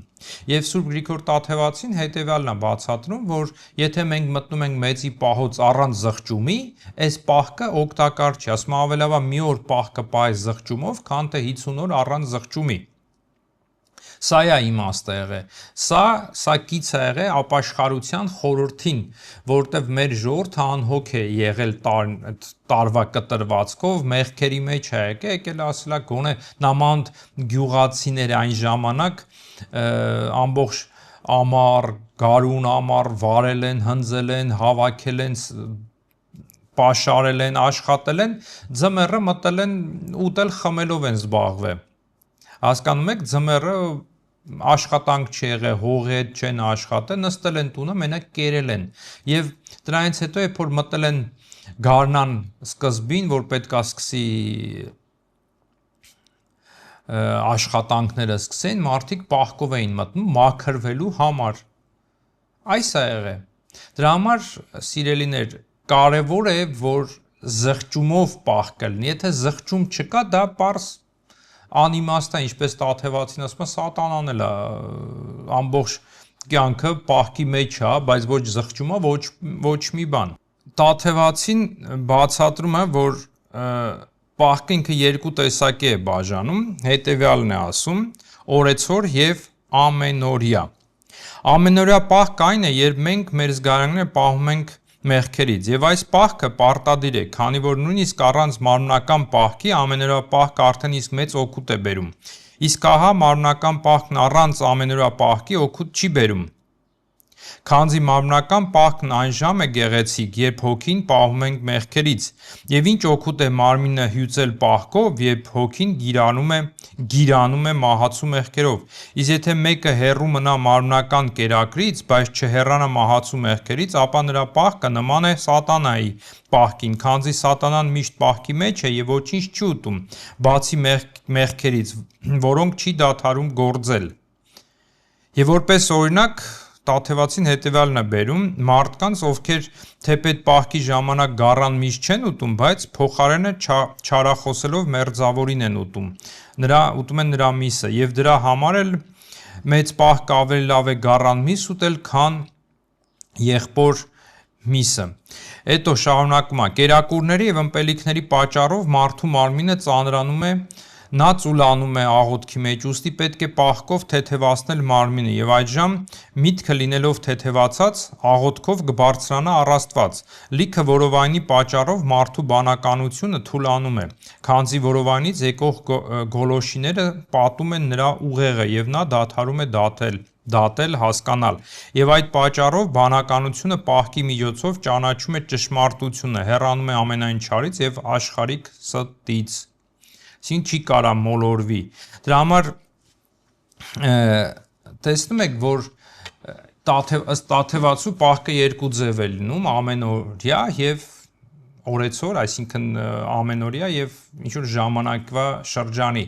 Եվ Սուրբ Գրիգոր Տաթևացին հետեւյալն է բացատրում, որ եթե մենք մտնում ենք մեծի պահոց առանց զղջումի, այս պահքը օգտակար չի, ասում ավելավա մի օր պահքը պահես զղջումով, քան թե 50 օր առանց զղջումի։ Սա է իմաստը եղել։ Սա կից է եղել ապաշխարության խորհրդին, որտեվ մեր ժողովուրդը անհոգ է եղել տարվա կտրվածքով, մեղքերի մեջ է եկել ասելա գոնե նամանդ գյուղացիները այն ժամանակ ամբողջ ամառ, գարուն ամառ վարել են, հնձել են, հավաքել են, պաշարել են, աշխատել են, ձմեռը մտել են ուտել խմելով են զբաղվել։ Հասկանում եք, ձմեռը աշխատանք չի եղել, հողի հետ չեն աշխատել, նստել են տունը, մենակ կերել են։ Եվ դրանից հետո երբ որ մտել են գարնան սկզբին, որ պետք է սկսի աշխատանքները սկսեն, մարդիկ պահկով էին մտնում մաքրվելու համար։ Այս է եղել։ Դրա համար, սիրելիներ, կարևոր է, որ զղջումով պահկելն, եթե զղջում չկա, դա պարզ անիմաստ է, ինչպես Տաթևացին ասում է, սատանան էլ է ամբողջ կյանքը պահքի մեջ է, բայց ոչ զղջումը, ոչ մի բան։ Տաթևացին բացատրում է, որ պահքը ինքը երկու տեսակի է բաժանում, հետևյալն է ասում, օրեցօր եւ ամենօրյա։ Ամենօրյա պահք այն է, երբ մենք մեր զգարանները պահում ենք մեղքերից, եւ այս պահքը պարտադիր է, քանի որ նույնիսկ առանց մարմնական պահքի ամենօրյա պահքը արդեն իսկ մեծ օգուտ է բերում։ Իսկ ահա մարմնական պահքն առանց ամենօրյա պահքի օգուտ չի բերում։ Քանզի մարմնական պահքն այն ժամ է գեղեցիկ, երբ հոգին պահում ենք մեղքերից, եւ ինչ օգուտ է մարմինը հյուծել պահքով, երբ հոգին գիրանում է մահացու մեղքերով։ Իսկ եթե մեկը հեռու մնա մարմնական կերակրից, բայց չհեռանա մահացու մեղքերից, ապա նրա պահքը նման է սատանայի պահքին, քանզի սատանան միշտ պահքի մեջ է եւ ոչինչ չի ուտում, բացի մեղքերից, որոնք չի դադարում գործել։ Եվ որպես օրինակ Տաթևացին հետևյալն է բերում մարդկանց, ովքեր թեպետ պահքի ժամանակ գառան միշտ չեն ուտում, բայց փոխարենը չարախոսելով մերձավորին են ուտում են նրա միսը, եւ դրա համար էլ մեծ պահք ավելի լավ է գառան միս ուտել, քան եղբոր միսը։ Հետո շարունակում է. կերակուրների եւ ըմպելիքների պատճառով մարդու մարմինը ծանրանում է, նա ծուլանում է աղոթքի մեջ, ուստի պետք է պահքով թեթևացնել մարմինը, եւ այդժամ միտքը լինելով թեթևացած, աղոթքով կբարձրանա առ Աստված։ Լիքը որովայնի պատճառով մարդու բանականությունը թուլանում է, քանզի որովայնից եկող գոլոշիները պատում են նրա ուղեղը, եւ նա դադարում է դատել, հասկանալ, եւ այդ պատճառով բանականությունը պահքի միջոցով ճանաչում է ճշմարտությունը, հեռանում է ամենայն չարից եւ աշխարհիկ ստից։ Այսինքն չի կարա մոլորվի։ Դրա համար տեսնում եք, որ ըստ Տաթևացու պահքը երկու ձև է լինում, ամենօրյա եւ օրեցօր, այսինքն ամենօրյա եւ ինչ որ ժամանակվա շրջանի,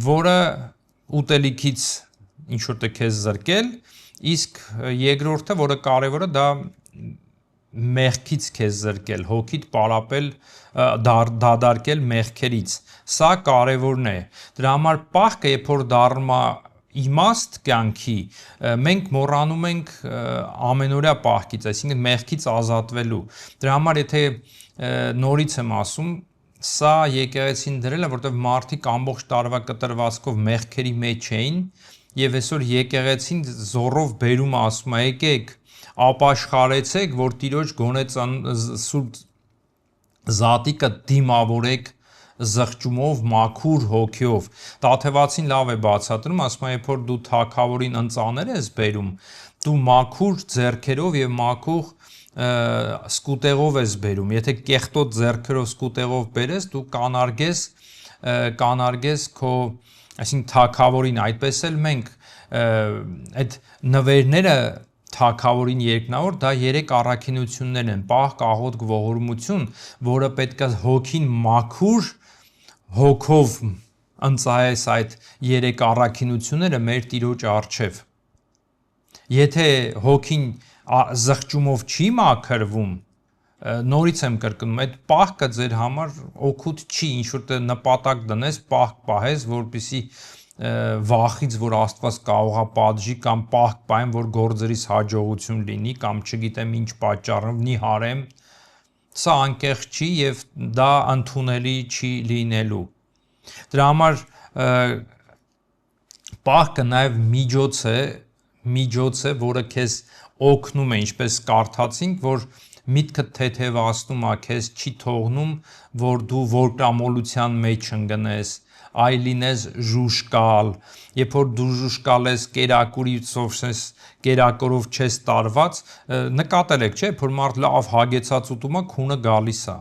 որը ուտելիքից ինչ որ քեզ զրկել, իսկ երկրորդը, որը կարևորը, դա մեղքից քեզ զրկել, հոգիդ պարապել, դադարկել մեղքերից։ Սա կարևորն է։ Դրա համար պահքը, երբ որ դառնում է իմաստ կյանքի, մենք մոռանում ենք ամենօրյա պահքից, այսինքն մեղքից ազատվելու։ Դրա համար եթե նորից եմ ասում, սա եկեղեցին դրել է, որտեղ մարդիկ ամբողջ տարվա կտրվածքով մեղքերի մեջ էին, եւ այսօր եկեղեցին զորով բերում ասում է, եկեք ապաշխարեցեք, որ Տիրոջ գոնե սուրբ զատիկը դիմավորեք զղջումով, մաքուր հոգիով։ Տաթևացին լավ է բացատրում, ասում է, երբ որ դու թագավորին ընծաներ ես բերում, դու մաքուր ձեռքերով եւ մաքուր սկուտեղով ես բերում։ Եթե կեղտոտ ձեռքերով սկուտեղով բերես, դու կանարգես քո, այսինքն թագավորին, այդպես էլ մենք այդ նվերները թագավորին երկնավոր, դա 3 առաքինություններ են, պահք, աղոթք, ողորմություն, որը պետք է հոգին մաքուր հոգով ընծայես այդ 3 առաքինությունները մեր Տիրոջ առջև։ Եթե հոգին զղջումով չի մաքրվում, նորից եմ կրկնում, այդ պահքը ձեր համար օգուտ չի, ինչ որ նպատակ դնես, պահք պահես, որպեսզի վախից, որ Աստված կարող է պատժի, կամ պահք պահեմ, որ գործերից հաջողություն լինի, կամ չգիտեմ ինչ պատճառնի հարեմ, սա անկեղծ չի եւ դա ընդունելի չի լինելու։ Դրա համար Պահքը նաև միջոց է, որը քեզ օգնում է, ինչպես կարդացինք, որ միտքը թեթևացնում է, քեզ չի թողնում, որ դու որկրամոլության մեջ ընկնես, այլ լինես ժուշկալ, երբ որ դու ժուշկալ ես կերակուրով չես տարված, նկատել եք, չէ, որ մարդ լավ հագեցած ուտում է, քունը գալիս է,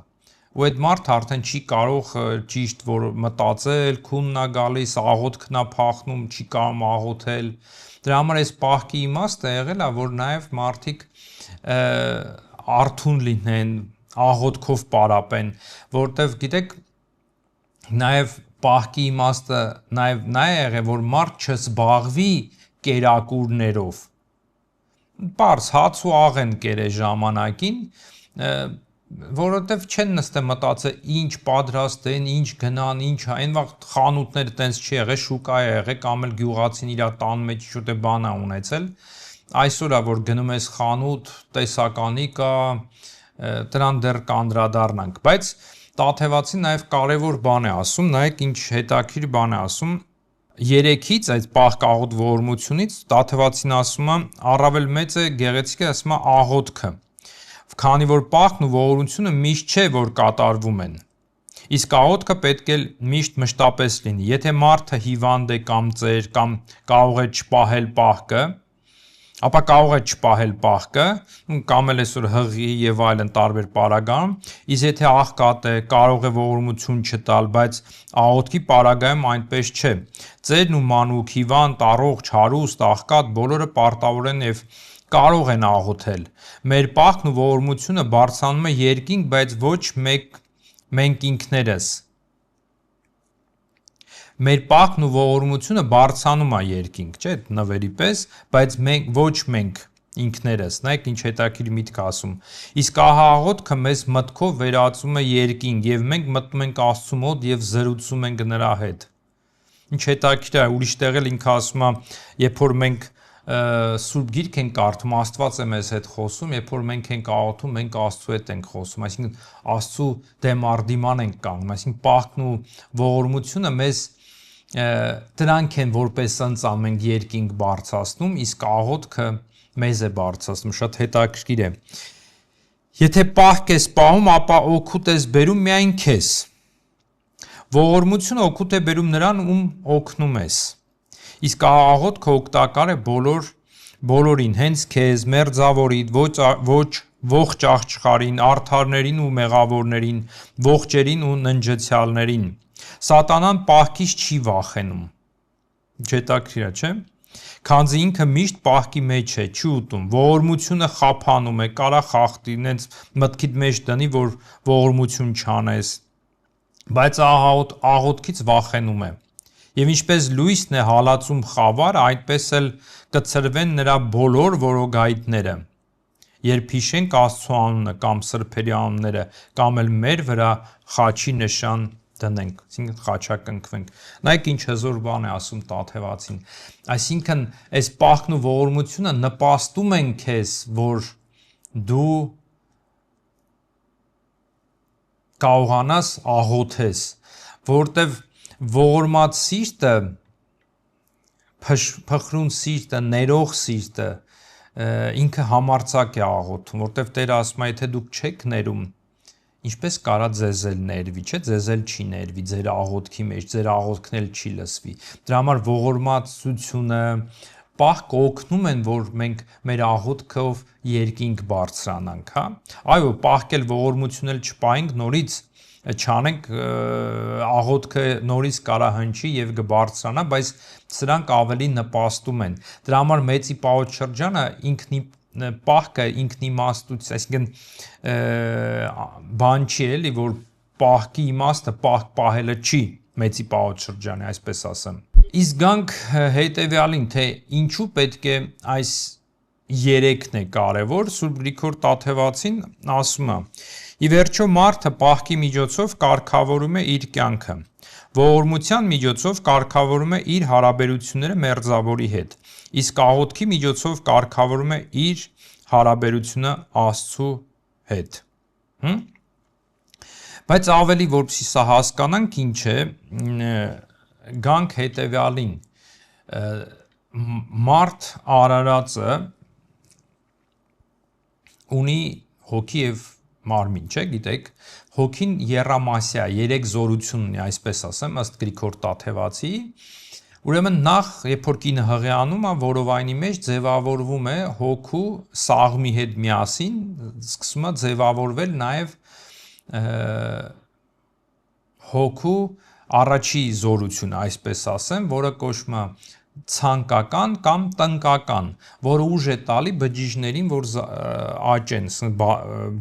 ու այդ մարդը արդեն չի կարող ճիշտ որ մտածել, քունն է գալիս, աղոթքն է փախնում, չի կարող աղոթել, դրա համար այս պահքի իմաստը եղել է, որ նաև մարդիկ արթուն լինեն, աղոթքով պարապեն, որտեվ գիտեք, նաև պահքի իմաստը նաև նա է եղել, որ մարդ չզբաղվի կերակուրներով, պարզ հաց ու աղեն կերե ժամանակին, որովհետև չեն նստել մտածել ինչ պատրաստեն, ինչ գնան, ինչ այն վաղ խանութները տենց չի եղել, շուկա է եղել, կամ էլ գյուղացին իր տան մեջ շուտ է բան է ունեցել, այսօր է որ գնում ես խանութ, տեսականի կա, դրան դեռ կանդրադառնանք, բայց Տաթևացին նաև կարևոր բան է ասում, նայեք ինչ հետաքրքիր բան է ասում, 3-ից այդ պահք աղոթվորմությունից Տաթևացին ասում է առավել մեծ է գեղեցիկ է ասում է աղոթքը, քանի որ պահքն ու ողորմությունը միշտ չէ որ կատարվում են, իսկ աղոթքը պետք է միշտ մշտապես լինի, եթե մարդը հիվանդ է կամ ծեր կամ կարող է չպահել պահքը, ապա կարող է չպահել պահքը, կամ էլ այսօր հղի եւ այլն տարբեր պարագայում, իսկ եթե աղքատ է, կարող է ողորմություն չտալ, բայց աղոթքի պարագայում այնպես չէ։ Ծերն ու մանուկ, հիվանդ, առողջ, հարուստ, աղքատ բոլորը պարտավոր են եւ կարող են աղոթել։ Մեր պահքն ու ողորմությունը բարձրանում է երկինք, բայց ոչ մենք ինքներս։ Մեր պահքն ու ողորմությունը բարձրանում է երկինք, չէ՞, նվերի պես, բայց ոչ մենք ինքներս, նայեք ինչ հետաքրքիր միտք ասում։ Իսկ ահա աղոթքը մեզ մտքով վերածում է երկինք, եւ մենք մտնում ենք Աստծու մոտ եւ զրուցում ենք նրա հետ։ Ինչ հետաքրքիր է, ուրիշ տեղ էլ ինքը ասում է, երբ որ մենք Սուրբ Գիրք ենք կարդում, Աստված է մեզ հետ խոսում, երբ որ մենք ենք աղոթում, մենք Աստծու հետ ենք խոսում, այսինքն Աստծու դեմ արդիման ենք կանգնում, այսինքն պահքն ու ողորմությունը մեզ դրանք են որպես ընծան մենք երկինք բարձրացնում, իսկ աղոթքը մեզ է բարձրացնում, շատ հետաքրքիր է։ Եթե պահք ես պահում, ապա օգուտ ես բերում միայն քեզ։ Ողորմությունը օգուտ է բերում նրան, ում օգնում ես։ Իսկ աղոթքը օգտակար է բոլորին, հենց քեզ, մերձավորիդ, ողջ աղջխարին, արդարներին ու մեղավորներին, ողջերին ու ննջեցյալներին։ Սատանան պահքից չի վախենում։ Հետաքրքիր է, չէ՞։ Քանզի ինքը միշտ պահքի մեջ է, չի ուտում։ Ողորմությունը խափանում է, կարա խախտի, նենց մտքիդ մեջ դնի, որ ողորմություն չանես, բայց աղոթքից վախենում է։ Եվ ինչպես լույսն է հալածում խավար, այդպես էլ կցրվեն նրա բոլոր որոգայիթները։ Երբ հիշենք Աստծու անունը կամ սրբերի անունները, կամ էլ մեր վրա խաչի նշան դնենք, այսինքն խաչակնքվենք։ Նայեք ինչ հզոր բան է ասում Տաթևացին։ Այսինքն այս պահքն ու ողորմությունը նպաստում են քեզ, որ դու կարողանաս աղոթես, որտեվ ողորմած սիրտը, փխրուն սիրտը, ներող սիրտը ինքը համարձակ է աղոթում, որտեվ Տերը ասում է, եթե դուք չեք ներում, ինչպես կարա ձեզ էլ ներվի, չէ՞, ձեզ էլ չի ներվի, ձեր աղոթքի մեջ, ձեր աղոթքն էլ չի լսվի։ Դրա համար ողորմածությունը, պահքը օգնում են, որ մենք մեր աղոթքով երկինք բարձրանանք, հա։ Այո, պահքել ողորմություն էլ չպահենք, նորից չանենք, աղոթքը նորից կարա հնչի եւ կբարձրանա, բայց սրանք ավելի նպաստում են։ Դրա համար մեծի պահոց շրջանը պահքը ինքնիմաստություն, այսինքն բան չի էլի, որ պահքի իմաստը պահք պահելը չի մեծի պահոց շրջանի, այսպես ասեմ։ Իսկ գանք հետևյալին, թե ինչու պետք է այս երեքն է կարևոր, Սուրբ Գրիգոր Տաթևացին ասում է. Ի վերջո մարդը պահքի միջոցով կարգավորում է իր կյանքը, ողորմության միջոցով կարգավորում է իր հարաբերությունները մերձավորի հետ, իսկ աղոթքի միջոցով կարգավորում է իր հարաբերությունը Աստծու հետ։ Բայց ավելի որպեսզի սա հասկանանք ինչ է, գանք հետևյալին, Մարդ արարածը ունի հոգի եւ մարմին, չէ՞, գիտեք, հոգին եռամասյա, 3 զորություն ունի, այսպես ասեմ, ըստ Գրիգոր Տաթևացի։ Ուրեմն նախ, երբ որ կինը հղեանում է, որովայնի մեջ ձևավորվում է հոգու սաղմի հետ միասին, սկսում է ձևավորվել նաև հոգու առաջի զորությունը, այսպես ասեմ, որը կոչվում է ցանկական կամ տնկական, որը ուժ է տալի բջիջներին, որ աճեն,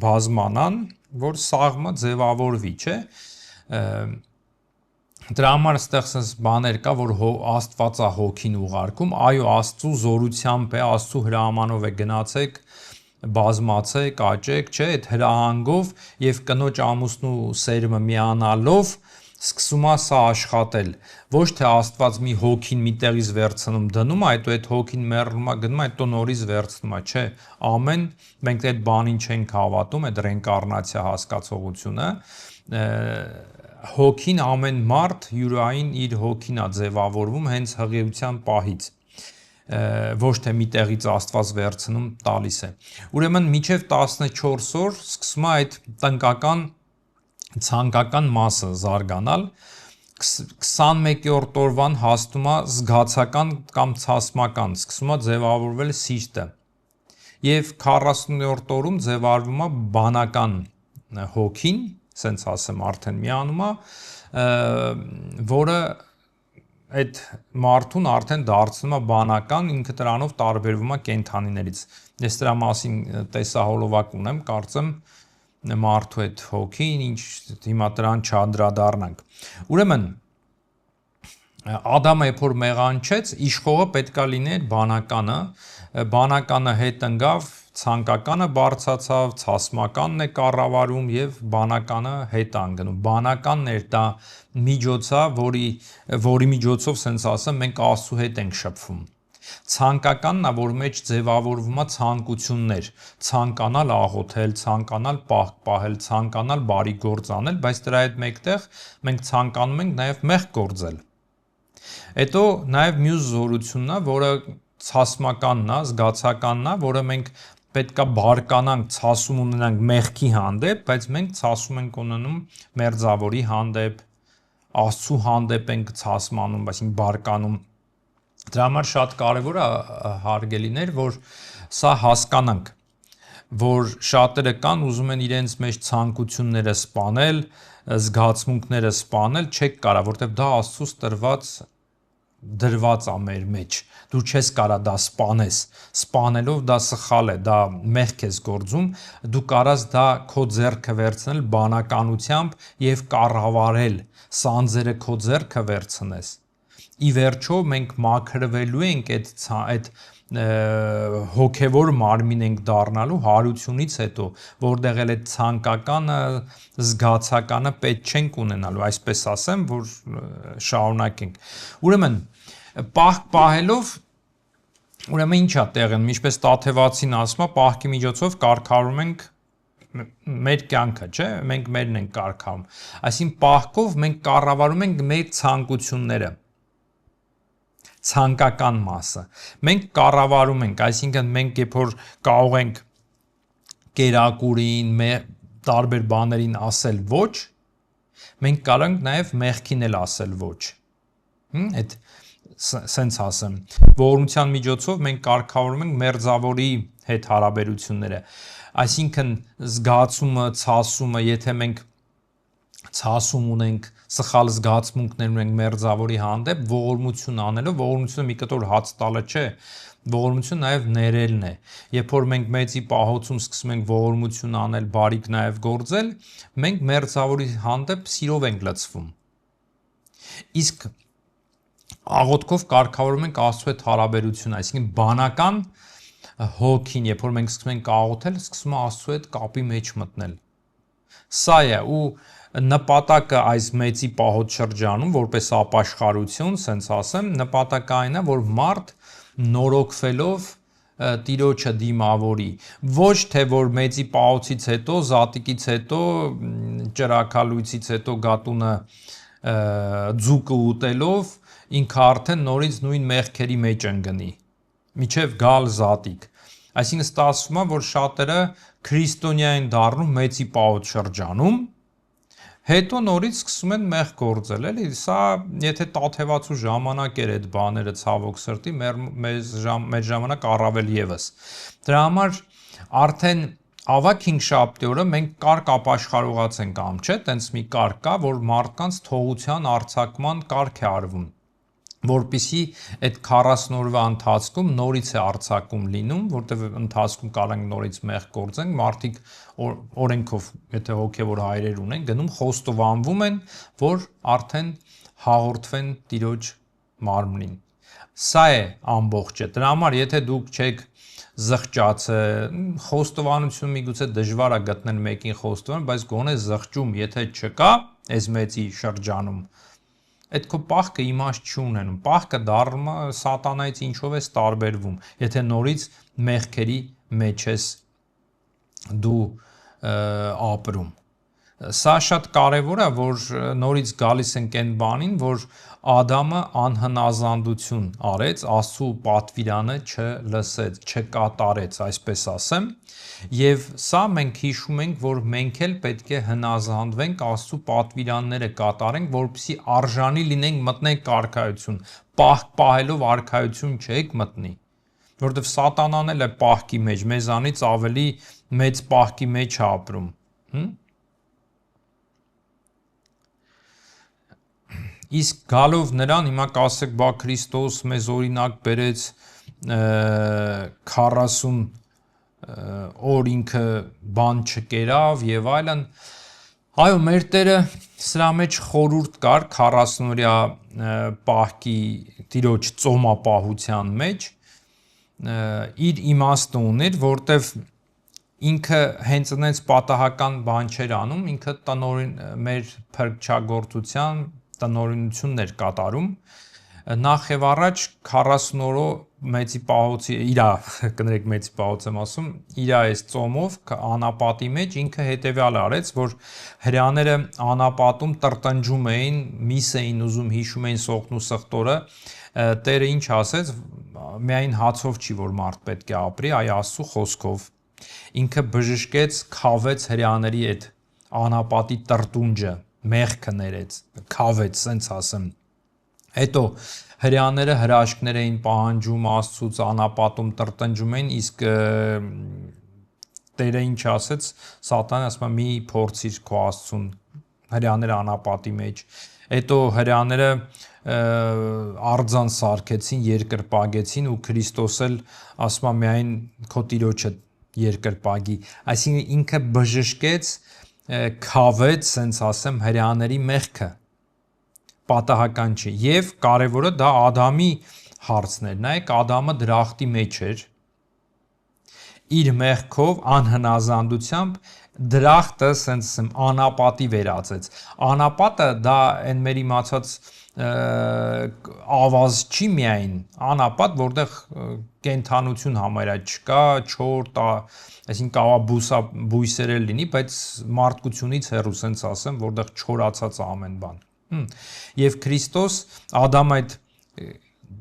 բազմանան, որ սաղմը ձևավորվի, չէ։ Դրա համար այստեղ sense բաներ կա, որ Աստված է հոգին ուղարկում, այո, Աստծո զորությամբ է, Աստծո հրամանով է գնացեք, բազմացեք, աճեք, չէ, այդ հրահանգով եւ կնոջ ամուսնու սերմը միանալով սկսում է սա աշխատել, ոչ թե Աստված մի հոգին մի տեղից վերցնում դնում, այդո այդ հոգին մեռնում է գնում, այդո նորից վերցնում է, չէ, ամեն մենք այդ բանին չենք հավատում, այդ ռեինկարնացիա հասկացողությունը, հոգին ամեն մարդ յուրային իր հոգին է ձևավորվում հենց հղիության պահից, ոչ թե մի տեղից Աստված վերցնում տալիս է։ Ուրեմն մինչև 14 օր սկսում է այդ տնկական ցանկական մասը զարգանալ, 21-րդ օրվան հասնում է զգացական կամ ցասմական, սկսում է ձևավորվել սիրտը։ Եվ 40-րդ օրում ձևավորվում է բանական հոգին, ասենց ասեմ, արդեն միանում է, որը այդ մարդուն արդեն դարձնում է բանական, ինքը դրանով տարբերվում է կենդանիներից։ Ես դրա մասին տեսահոլովակ ունեմ, կարծեմ մարդու այդ հոգին, ինչ հիմա դրան չանդրադառնանք։ Ուրեմն Ադամը երբ որ մեղանչեց, իշխողը պետքա լիներ բանականը, բանականը հետ ընկավ, ցանկականը բարձացավ, ցասմականն է կառավարում եւ բանականը հետ անգնում։ Բանականն էր դա միջոցը, որի միջոցով, ասենց ասեմ, մենք Աստծո հետ ենք շփվում։ Ցանկականն է, որ մեջ ձևավորվում է ցանկություններ, ցանկանալ աղոթել, ցանկանալ պահք պահել, ցանկանալ բարի գործ անել, բայց դրա հետ մեկտեղ մենք ցանկանում ենք նաև մեղք գործել։ Հետո նաև մյուս զորությունն է, որը ցասմականն է, զգացականն է, որը մենք պետքա բարկանանք, ցասում ունենանք մեղքի հանդեպ, բայց մենք ցասում ենք ունենում մերձավորի հանդեպ, Աստծո հանդեպ ենք ցասմանում, այսինքն բարկանում։ Դրա համար շատ կարևոր է, հարգելիներ, որ սա հասկանանք, որ շատերը կան ուզում են իրենց մեջ ցանկությունները սպանել, զգացմունքները սպանել, չեք կարա, որտեղ դա Աստծուց դրված է մեր մեջ։ Դու չես կարա դա սպանես, սպանելով դա սխալ է, դա մեղք ես գործում, դու կարաս դա քո ձեռքը վերցնել բանականությամբ եւ կառավարել, սանձերը քո ձեռքը վերցնես։ Ի վերջո մենք մաքրվելու ենք այդ հոգևոր մարմին ենք դառնալու հարությունից հետո, որտեղ էլ այդ ցանկականը, զգացականը պետք չենք ունենալու, այսպես ասեմ, որ շարունակենք։ Ուրեմն պահք պահելով, ուրեմն ինչ է տեղն, ինչպես Տաթևացին ասում է, պահքի միջոցով կարգավորում ենք մեր կյանքը, չէ՞, մենք մերն ենք կարգավորում։ Այսինքն պահքով մենք կառավարում ենք մեր ցանկությունները, ցանկական մասը։ Մենք կառավարում ենք, այսինքն մենք երբ որ կարող ենք կերակուրին, տարբեր բաներին ասել ոչ, մենք կարող ենք նաև մեղքին էլ ասել ոչ։ Այդ սենց ասեմ, ողորմության միջոցով մենք կարգավորում ենք մերձավորի հետ հարաբերությունները, այսինքն զգացումը, ցասումը, եթե մենք ցասում ունենք, սխալ զգացմունքներ ունենք մերձավորի հանդեպ, ողորմություն անելով, ողորմությունը մի կտոր հաց տալը չէ, ողորմություն նաև ներելն է։ Երբ որ մենք մեծի պահոցում սկսում ենք ողորմություն անել, բարիք նաև գործել, մենք մերձավորի հանդեպ սիրով ենք լցվում։ Իսկ աղոթքով կարգավորում ենք Աստծո հետ հարաբերությունը, այսինքն բանական հոգին, երբ որ մենք սկսում ենք աղոթել, սկսում է Աստծո հետ կապի մեջ մտնել։ Սա է ու նպատակը այս մեծի պահոց շրջանում, որպես ապաշխարություն, սենց ասեմ, նպատակը այն է, որ մարդ նորոգվելով Տիրոջը դիմավորի, ոչ թե որ մեծի պահոցից հետո, զատիկից հետո, ճրաքալույցից հետո գատունը ձուկը ուտելով ինքը արդեն նորից նույն մեղքերի մեջ ընկնի, միջև գալ զատիկ։ Այսինքն ստացվում է, որ շատերը քրիստոնյա են դառնում մեծի պահոտ շրջանում, հետո նորից սկսում են մեղք գործել, էլի, սա եթե տաթևացու ժամանակ էր այդ բաները ցավոք սրտի, մեր ժամանակ առավել եւս։ Դրա համար արդեն ավակ 5 շաբթի օրը մենք կարգ ապաշխարողացենք կամ չէ, տենց մի կարգ կա, որ մարդկանց թողության արձակման կարգ է արվում, որպեսզի այդ 40 օրվա ընթացքում նորից է արձակում լինում, որտեղ ընթացքում կարող ենք նորից մեղք գործենք, մարդիկ օրենքով, եթե հոգևոր հայրեր ունեն, գնում խոստովանվում են, որ արդեն հաղորդվեն Տիրոջ մարմնին։ Սա է ամբողջը։ Դրա համար եթե դուք չեք զղջացը, խոստովանություն միգուցե դժվար է գտնել մեկին խոստովան, բայց գոնե զղջում, եթե չկա, այս մեծի շրջանում, այդ քո պահքը իմաստ չունենում, պահքը դառնում է սատանայից ինչով ես տարբերվում, եթե նորից մեղքերի մեջ ես դու ապրում։ Սա շատ կարևոր է, որ նորից գալիս ենք այն բանին, որ Ադամը անհնազանդություն արեց, Աստծու պատվիրանը չլսեց, չկատարեց, այսպես ասեմ, եւ սա մենք հիշում ենք, որ մենք էլ պետք է հնազանդվենք, Աստծու պատվիրանները կատարենք, որպեսզի արժանի լինենք մտնենք արքայություն, պահելով արքայություն չեք մտնի, որովհետեւ սատանան էլ է պահքի մեջ, մեզանից ավելի մեծ պահքի մեջ է ապրում, Իսկ գալով նրան, հիմա կասեք, բա Քրիստոս մեզ օրինակ բերեց 40 օր ինքը բան չկերավ եւ այլն։ Այո, մեր Տերը սրա մեջ խորհուրդ կար 40-օրյա պահքի Տիրոջ ծոմապահության մեջ իր իմաստը ուներ, որտեվ ինքը հենց այնպես պատահական բան չէր անում, ինքը տնօրեն մեր փրկչագործության տնօրինություններ կատարում, նախ եւ առաջ 40 օրը մեծի պահոցի կներեք մեծի պահոց եմ ասում, իր այս ծոմով անապատի մեջ ինքը հետեւյալ արեց, որ հրեաները անապատում տրտնջում էին, միս էին ուզում, հիշում էին սողն ու սխտորը, Տերը ինչ ասեց, միայն հացով չի, որ մարդ պետք է ապրի, այ Աստծո խոսքով։ Ինքը բժշկեց, քավեց հրեաների այդ անապատի տրտունջը, մեղքը ներեց, քավեց, սենց ասեմ։ Հետո հրեաները հրաշքներ էին պահանջում Աստծուց, անապատում տրտնջում էին, իսկ Տերը ինչ ասեց, Սատանան ասում է՝ մի փորձիր քո Աստծուն, հրեաները անապատի մեջ։ Հետո հրեաները արձան սարքեցին, երկրպագեցին ու Քրիստոս էլ ասում է միայն քո Տիրոջը երկրպագի։ Այսինքն ինքը բժշկեց, քավեց, սենց ասեմ, հրեաների մեղքը, պատահական չի, եւ կարևորը դա Ադամի հարցն էր, նայեք Ադամը դրախտի մեջ էր, իր մեղքով անհնազանդությամբ դրախտը, սենց ասեմ, անապատի վերածեց, անապատը դա այն մեր իմացած ավազ չի միայն, անապատ, որտեղ կենթանություն համարյա չկա, չոր, այսինքն կարող բույսեր էլ լինի, բայց մարդկությունից հեռու, սենց ասեմ, որտեղ չորացած ամեն բան։ Եվ Քրիստոս Ադամ այդ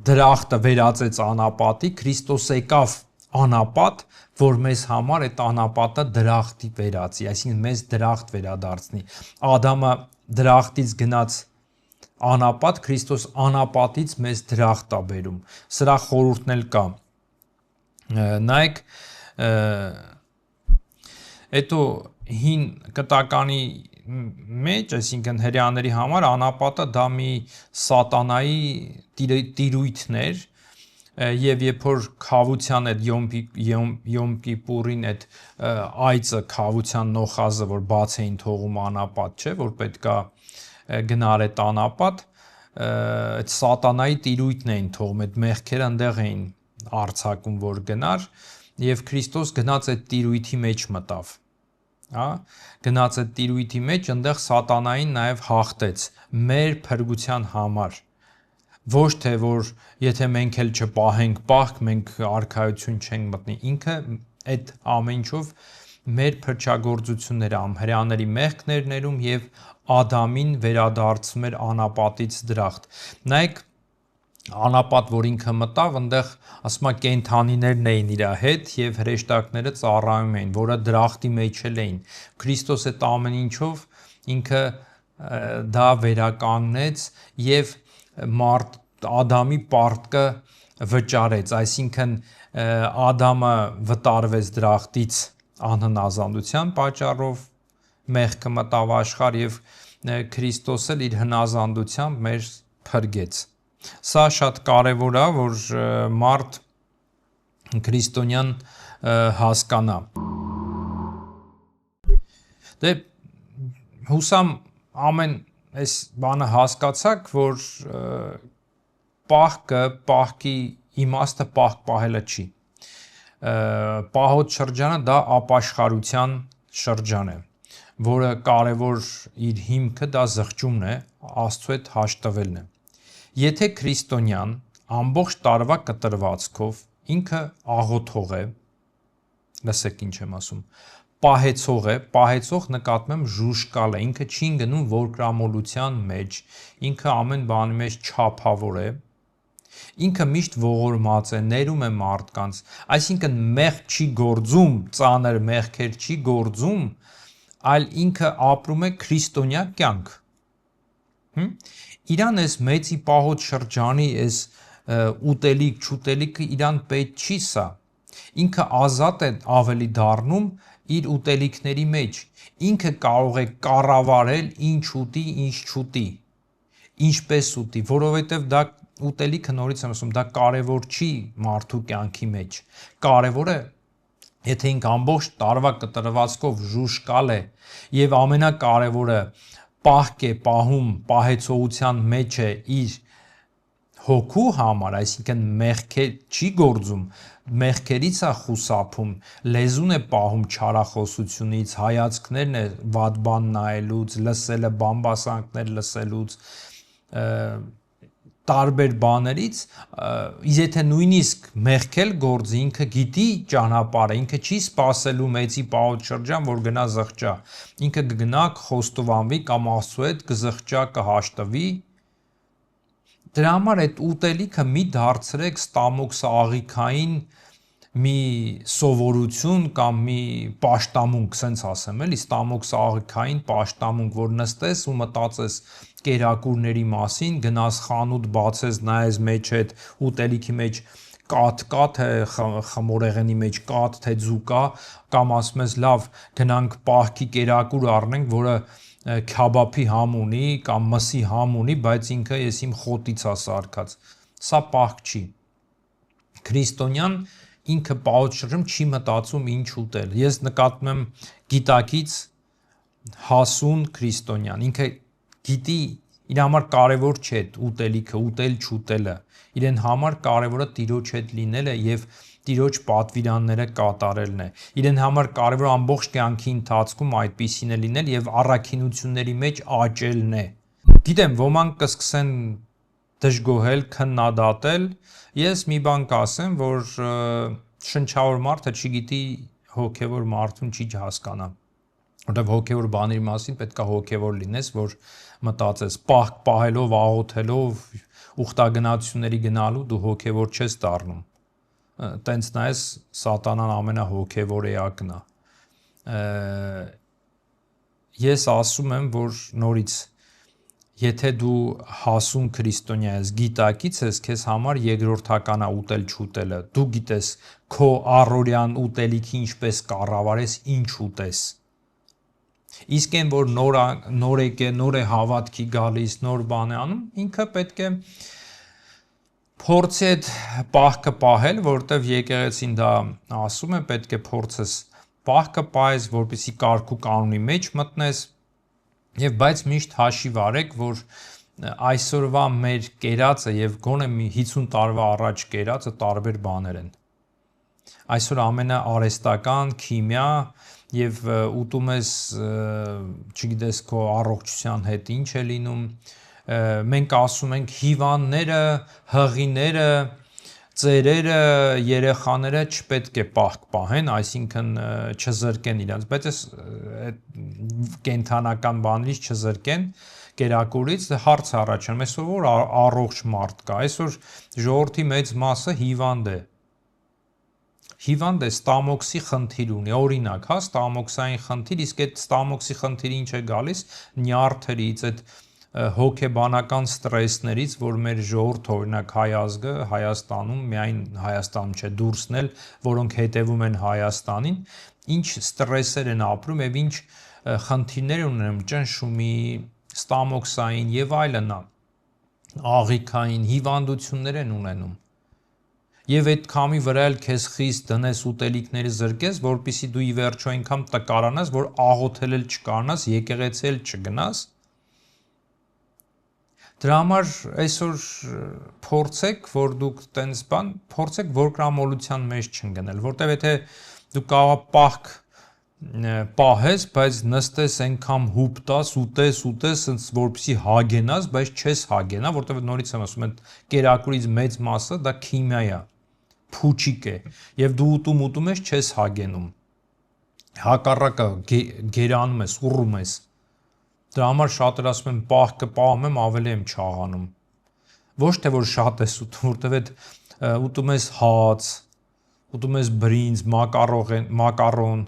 դրախտը վերածեց անապատի, Քրիստոս եկավ անապատ, որ մեզ համար այդ անապատը դրախտի վերածի, այսինքն մեզ դրախտ վերադարձնի։ Ադամը դրախտից գնաց անապատ, Քրիստոս անապատից մեզ դրախտ է բերում։ Սրա խորհուրդն էլ կա։ Նայեք, հետո հին կտականի մեջ, այսինքն հրեաների համար անապատը դա մի սատանայի տիրույթն էր, եւ երբ որ քավության այդ Յոմ Կիպուրին այդ այծը քավության նոխազը, որ բաց էին թողում անապատ, չէ, որ պետքա գնար այդ անապատ, այդ սատանայի տիրույթն էին թողում, այդ մեղքերը այնտեղ էին արձակում, որ գնար, եւ Քրիստոս գնաց այդ տիրույթի մեջ մտավ, հա, գնաց այդ տիրույթի մեջ, այնտեղ սատանային նաեւ հաղթեց մեր փրկության համար, ոչ թե որ եթե մենք էլ չպահենք պահք, մենք արքայություն չենք մտնի, ինքը այդ ամեն ինչով մեր փրկչագործությունները հրեաների մեղքներ ներում եւ Ադամին վերադարձում էր անապատից դրախտ։ Նայեք, անապատ, որ ինքը մտավ, այնտեղ ասում է կենթանիներն էին իր հետ եւ հրեշտակները ծառայում էին, որը դրախտի մեջ էին։ Քրիստոս այդ ամեն ինչով ինքը դա վերականգնեց եւ մարդ Ադամի պարտքը վճարեց, այսինքն Ադամը վտարվեց դրախտից անհնազանդության պատճառով, մեղքը մտավ աշխարհ եւ Քրիստոսը իր հնազանդությամբ մեր փրկեց։ Սա շատ կարևոր է, որ մարդ քրիստոնյան հասկանա։ Դե հուսամ ամեն այս բանը հասկացաք, որ պահքի իմաստը պահք պահելը չի։ Պահոց շրջանը դա ապաշխարության շրջան է, որը կարևոր իր հիմքը դա զղջումն է, Աստծո հետ հաշտվելն է։ Եթե քրիստոնյան ամբողջ տարվա կտրվածքով ինքը աղոթող է, լսեք ինչ եմ ասում, պահեցող է, պահեցող նկատում եմ ժուժկալ է, ինքը չի գնում որկրամոլության մեջ, ինքը ամեն բանի մեջ չափավոր է, ինքը միշտ ողորմած է, ներում է մարդկանց, այսինքն մեղք չի գործում, ծանր մեղքեր չի գործում, այլ ինքը ապրում է քրիստոնյա կյանք։ Իրան այս մեծի պահոց շրջանի այս ուտելիք, չուտելիքը իրան պետք չի սա։ Ինքը ազատ է ավելի դառնում իր ուտելիքների մեջ։ Ինքը կարող է կառավարել ինչ ուտի, ինչ չուտի, ինչպես ուտի, որովհետև դա ուտելիքը նորից եմ ասում, դա կարևոր չի մարդու կյանքի մեջ։ Կարևոր է, եթե ինքը ամբողջ տարվա կտրվածքով ժուժկալ է եւ ամենակարևորը պահք է պահում, պահեցողության մեջ է իր հոգու համար, այսինքն մեղքեր չի գործում, մեղքերից է խուսափում, լեզուն է պահում չարախոսությունից, հայացքներն է վատ բան նայելուց, լսելը բամբասանքներ լսելուց, տարբեր բաներից, եթե նույնիսկ մեղքել գործի, ինքը գիտի ճանապարհը, ինքը չի սпасելու մեծի պահոց շրջան, որ գնա զղջա, ինքը կգնա խոստովանվի կամ Աստծո հետ կզղջա, կհաշտվի։ Դրա համար այդ ուտելիքը մի դարձրեք ստամոքսաղիքային մի սովորություն կամ մի պաշտամունք, սենց ասեմ, էլի, ստամոքսաղիքային պաշտամունք, որ նստես ու մտածես կերակուրների մասին, գնաս խանութ բացես, նայես մեջ այդ ուտելիքի մեջ կաթ կա, թե խմորեղենի մեջ կաթ, թե ձու կա, կամ ասում ես լավ, գնանք պահքի կերակուր առնենք, որը քյաբաբի համ ունի կամ մսի համ ունի, բայց ինքը ես իմ խոտից է սարքած։ Սա պահք չի։ Քրիստոնյան ինքը պահոց շրջանում չի մտածում ինչ ուտել։ Ես նկատում եմ գիտակից հասուն քրիստոնյան, ինքը գիտի իր համար կարևոր չէ ուտելիքը, ուտել չուտելը, իրեն համար կարևորը Տիրոջ հետ լինելը եւ Տիրոջ պատվիրանները կատարելն է։ Իրեն համար կարևոր ամբողջ կյանքի ընթացքում այդպիսին է լինել եւ առաքինությունների մեջ աճելն է։ Գիտեմ, ոմանք կսկսեն դժգոհել, քննադատել, ես մի բան կասեմ, որ շնչավոր մարդը չգիտի հոգևոր մարդուն չի հասկանա, որտեղ հոգևոր բաների մասին պետք է հոգևոր լինես, որ մտածես, պահք պահելով, աղոթելով, ուխտագնացությունների գնալու դու հոգևոր չես դառնում, տենց նայես սատանան ամենահոգևոր էակն է։ Ես ասում եմ, որ նորից եթե դու հասուն քրիստոնյա ես, գիտակից ես, քեզ համար երկրորդական է ուտել չուտելը, դու գիտես քո առօրյան ուտելիքի ինչպես կառավարես, ինչ ուտես։ Իսկ այն որ նոր է հավատքի գալիս, նոր բան է անում, ինքը պետք է փորձի այդ պահքը պահել, որտեվ եկեղեցին դա ասում է, պետք է փորձես պահքը պահես, որպեսզի կարգ ու կանոնի մեջ մտնես, եւ բայց միշտ հաշիվ արեք, որ այսօրվա մեր կերածը եւ գոնե մի 50 տարվա առաջ կերածը տարբեր բաներ են։ Այսօր ամենաարհեստական քիմիա եւ ուտում ես, չգիտես քո առողջության հետ ինչ է լինում, մենք ասում ենք հիվանդները, հղիները, ծերերը, երեխաները չպետք է պահք պահեն, այսինքն չզրկեն իրենց, բայց այս կենթանական բաներից չզրկեն, կերակուրից հարց առաջանում, այսօր որ առողջ մարդ կա, այսօր ժողովրդի մեծ մասը հիվանդ է։ Հիվանդ է, ստամոքսի խնդիր ունի, օրինակ, հա, ստամոքսային խնդիր, իսկ այդ ստամոքսի խնդիրը ինչ է գալիս, նյարդերից, այդ հոգեբանական ստրեսներից, որ մեր ժողովուրդը, օրինակ հայ ազգը Հայաստանում, միայն Հայաստանում չէ, դուրսն էլ, որոնք հետևում են Հայաստանին, ինչ ստրեսեր են ապրում եւ ինչ խնդիրներ ունեն ճնշումի, ստամոքսային եւ այլն, աղիքային հիվանդություններ են ունենում։ Եվ այդ քամի վրա էլ քեզ խիստ դնես ուտելիքների զրկես, որպեսզի դու ի վերջո այնքան տկարանաս, որ աղոթել էլ չկարնաս, եկեղեցի էլ չգնաս։ Դրա համար այսօր փորձեք, որ դուք տենց բան, փորձեք որկրամոլության մեջ չընկնել, որտեվ եթե դու կարող պահք պահես, բայց նստես այնքան հուպ տաս, ուտես, որպեսզի հագենաս, բայց չես հագենա, որտեվ նորից եմ ասում, այդ կերակուրից մեծ մասը դա քիմիա է, փուչիկ է, եւ դու ուտում ես, չես հագենում։ Հակառակը գերանում ես, ուռում ես։ Դրա համար շատեր ասում են պահքը պահում եմ, ավելի եմ չաղանում։ Ոչ թե որ շատ ես ուտում, որտեվ այդ ուտում ես հաց, ուտում ես բրինձ, մակարոն,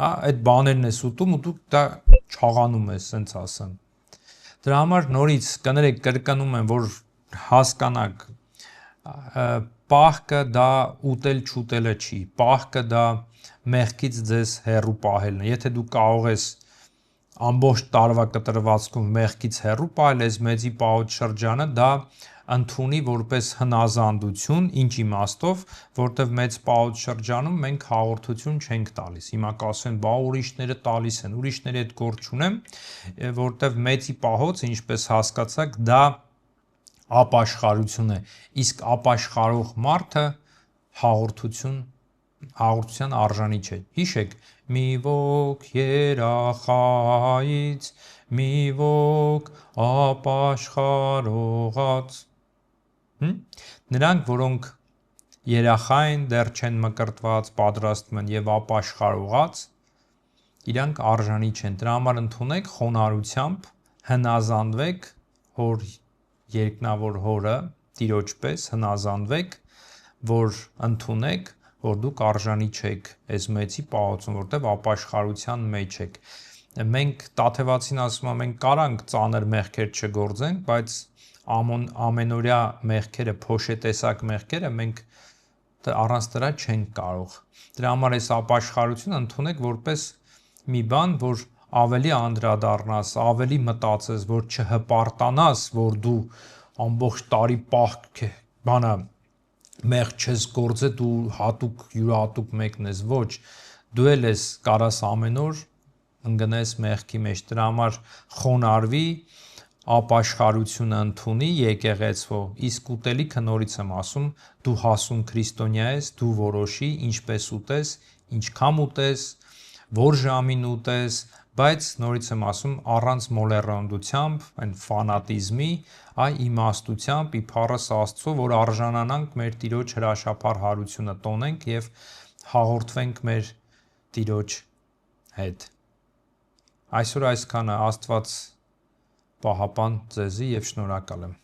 հա, այդ բաներն ես ուտում ու դու դա չաղանում ես, ասենց ասեմ։ Դրա համար նորից կներեք կրկնում եմ, որ հասկանաք, պահքը դա ուտել չուտելը չի, պահքը դա մեղքից ձեզ հեռու պահելն է։ Եթե դու կարող ես ամբողջ տարվա կտրվածքում մեղքից հեռու պահել, այս մեծի պահոց շրջանը դա ընդունի որպես հնազանդություն, ինչ իմաստով, որտեվ մեծ պահոց շրջանում մենք հաղորդություն չենք տալիս։ Հիմա կասեն, բա ուրիշները տալիս են, ուրիշների հետ գործ չունեմ, որտեվ մեծի պահոց, ինչպես հասկացաք, դա ապաշխարություն է, իսկ ապաշխարող մարդը հաղորդության արժանի չէ։ Հիշեք, մի ոգ երախայից, մի ոգ ապաշխարողած։ Նրանք, որոնք երախա են, դեռ չեն մկրտված, պատրաստվում են եւ ապաշխարողած, իրանք արժանի չեն։ Դրա համար ընդունեք խոնարհությամբ, հնազանդվեք հոր երկնավոր հորը, Տիրոջ պես հնազանդվեք, որ ընդունեք, որ դուք արժանի չեք այս մեծի պահոցում, որտեվ ապաշխարության մեջ եք։ Մենք Տաթևացին ասում եմ, մենք կարանք ծանր մեղքեր չգործենք, բայց ամենօրյա մեղքերը, փոշետեսակ մեղքերը մենք առանց դրա չենք կարող։ Դրա համար այս ապաշխարությունը ընդունեք որպես մի բան, որ ավելի անդրադառնաս, ավելի մտածես, որ չհպարտանաս, որ դու ամբողջ տարի պահք բանը մեղք չես գործել, դու հատուկ յուրահատուկ մեկն ես, ոչ, դու էլ ես կարաս ամեն օր ընկնես մեղքի մեջ։ Դրա համար խոնարհվի, ապաշխարությունը ընդունի եկեղեցու, իսկ ուտելիքը նորից եմ ասում, դու հասուն քրիստոնյա ես, դու որոշի ինչպես ուտես, ինչքան ուտես, որ ժամին ուտես, բայց նորից եմ ասում առանց մոլեռանդությամբ, այն ֆանատիզմի, այ իմաստությամբ, իբարս Աստծո, որ արժանանանք մեր Տիրոջ հրաշափառ հարությունը տոնենք եւ հաղորդվենք մեր Տիրոջ հետ։ Այսօր այսքանը, Աստված պահապան ձեզի եւ շնորհակալ եմ։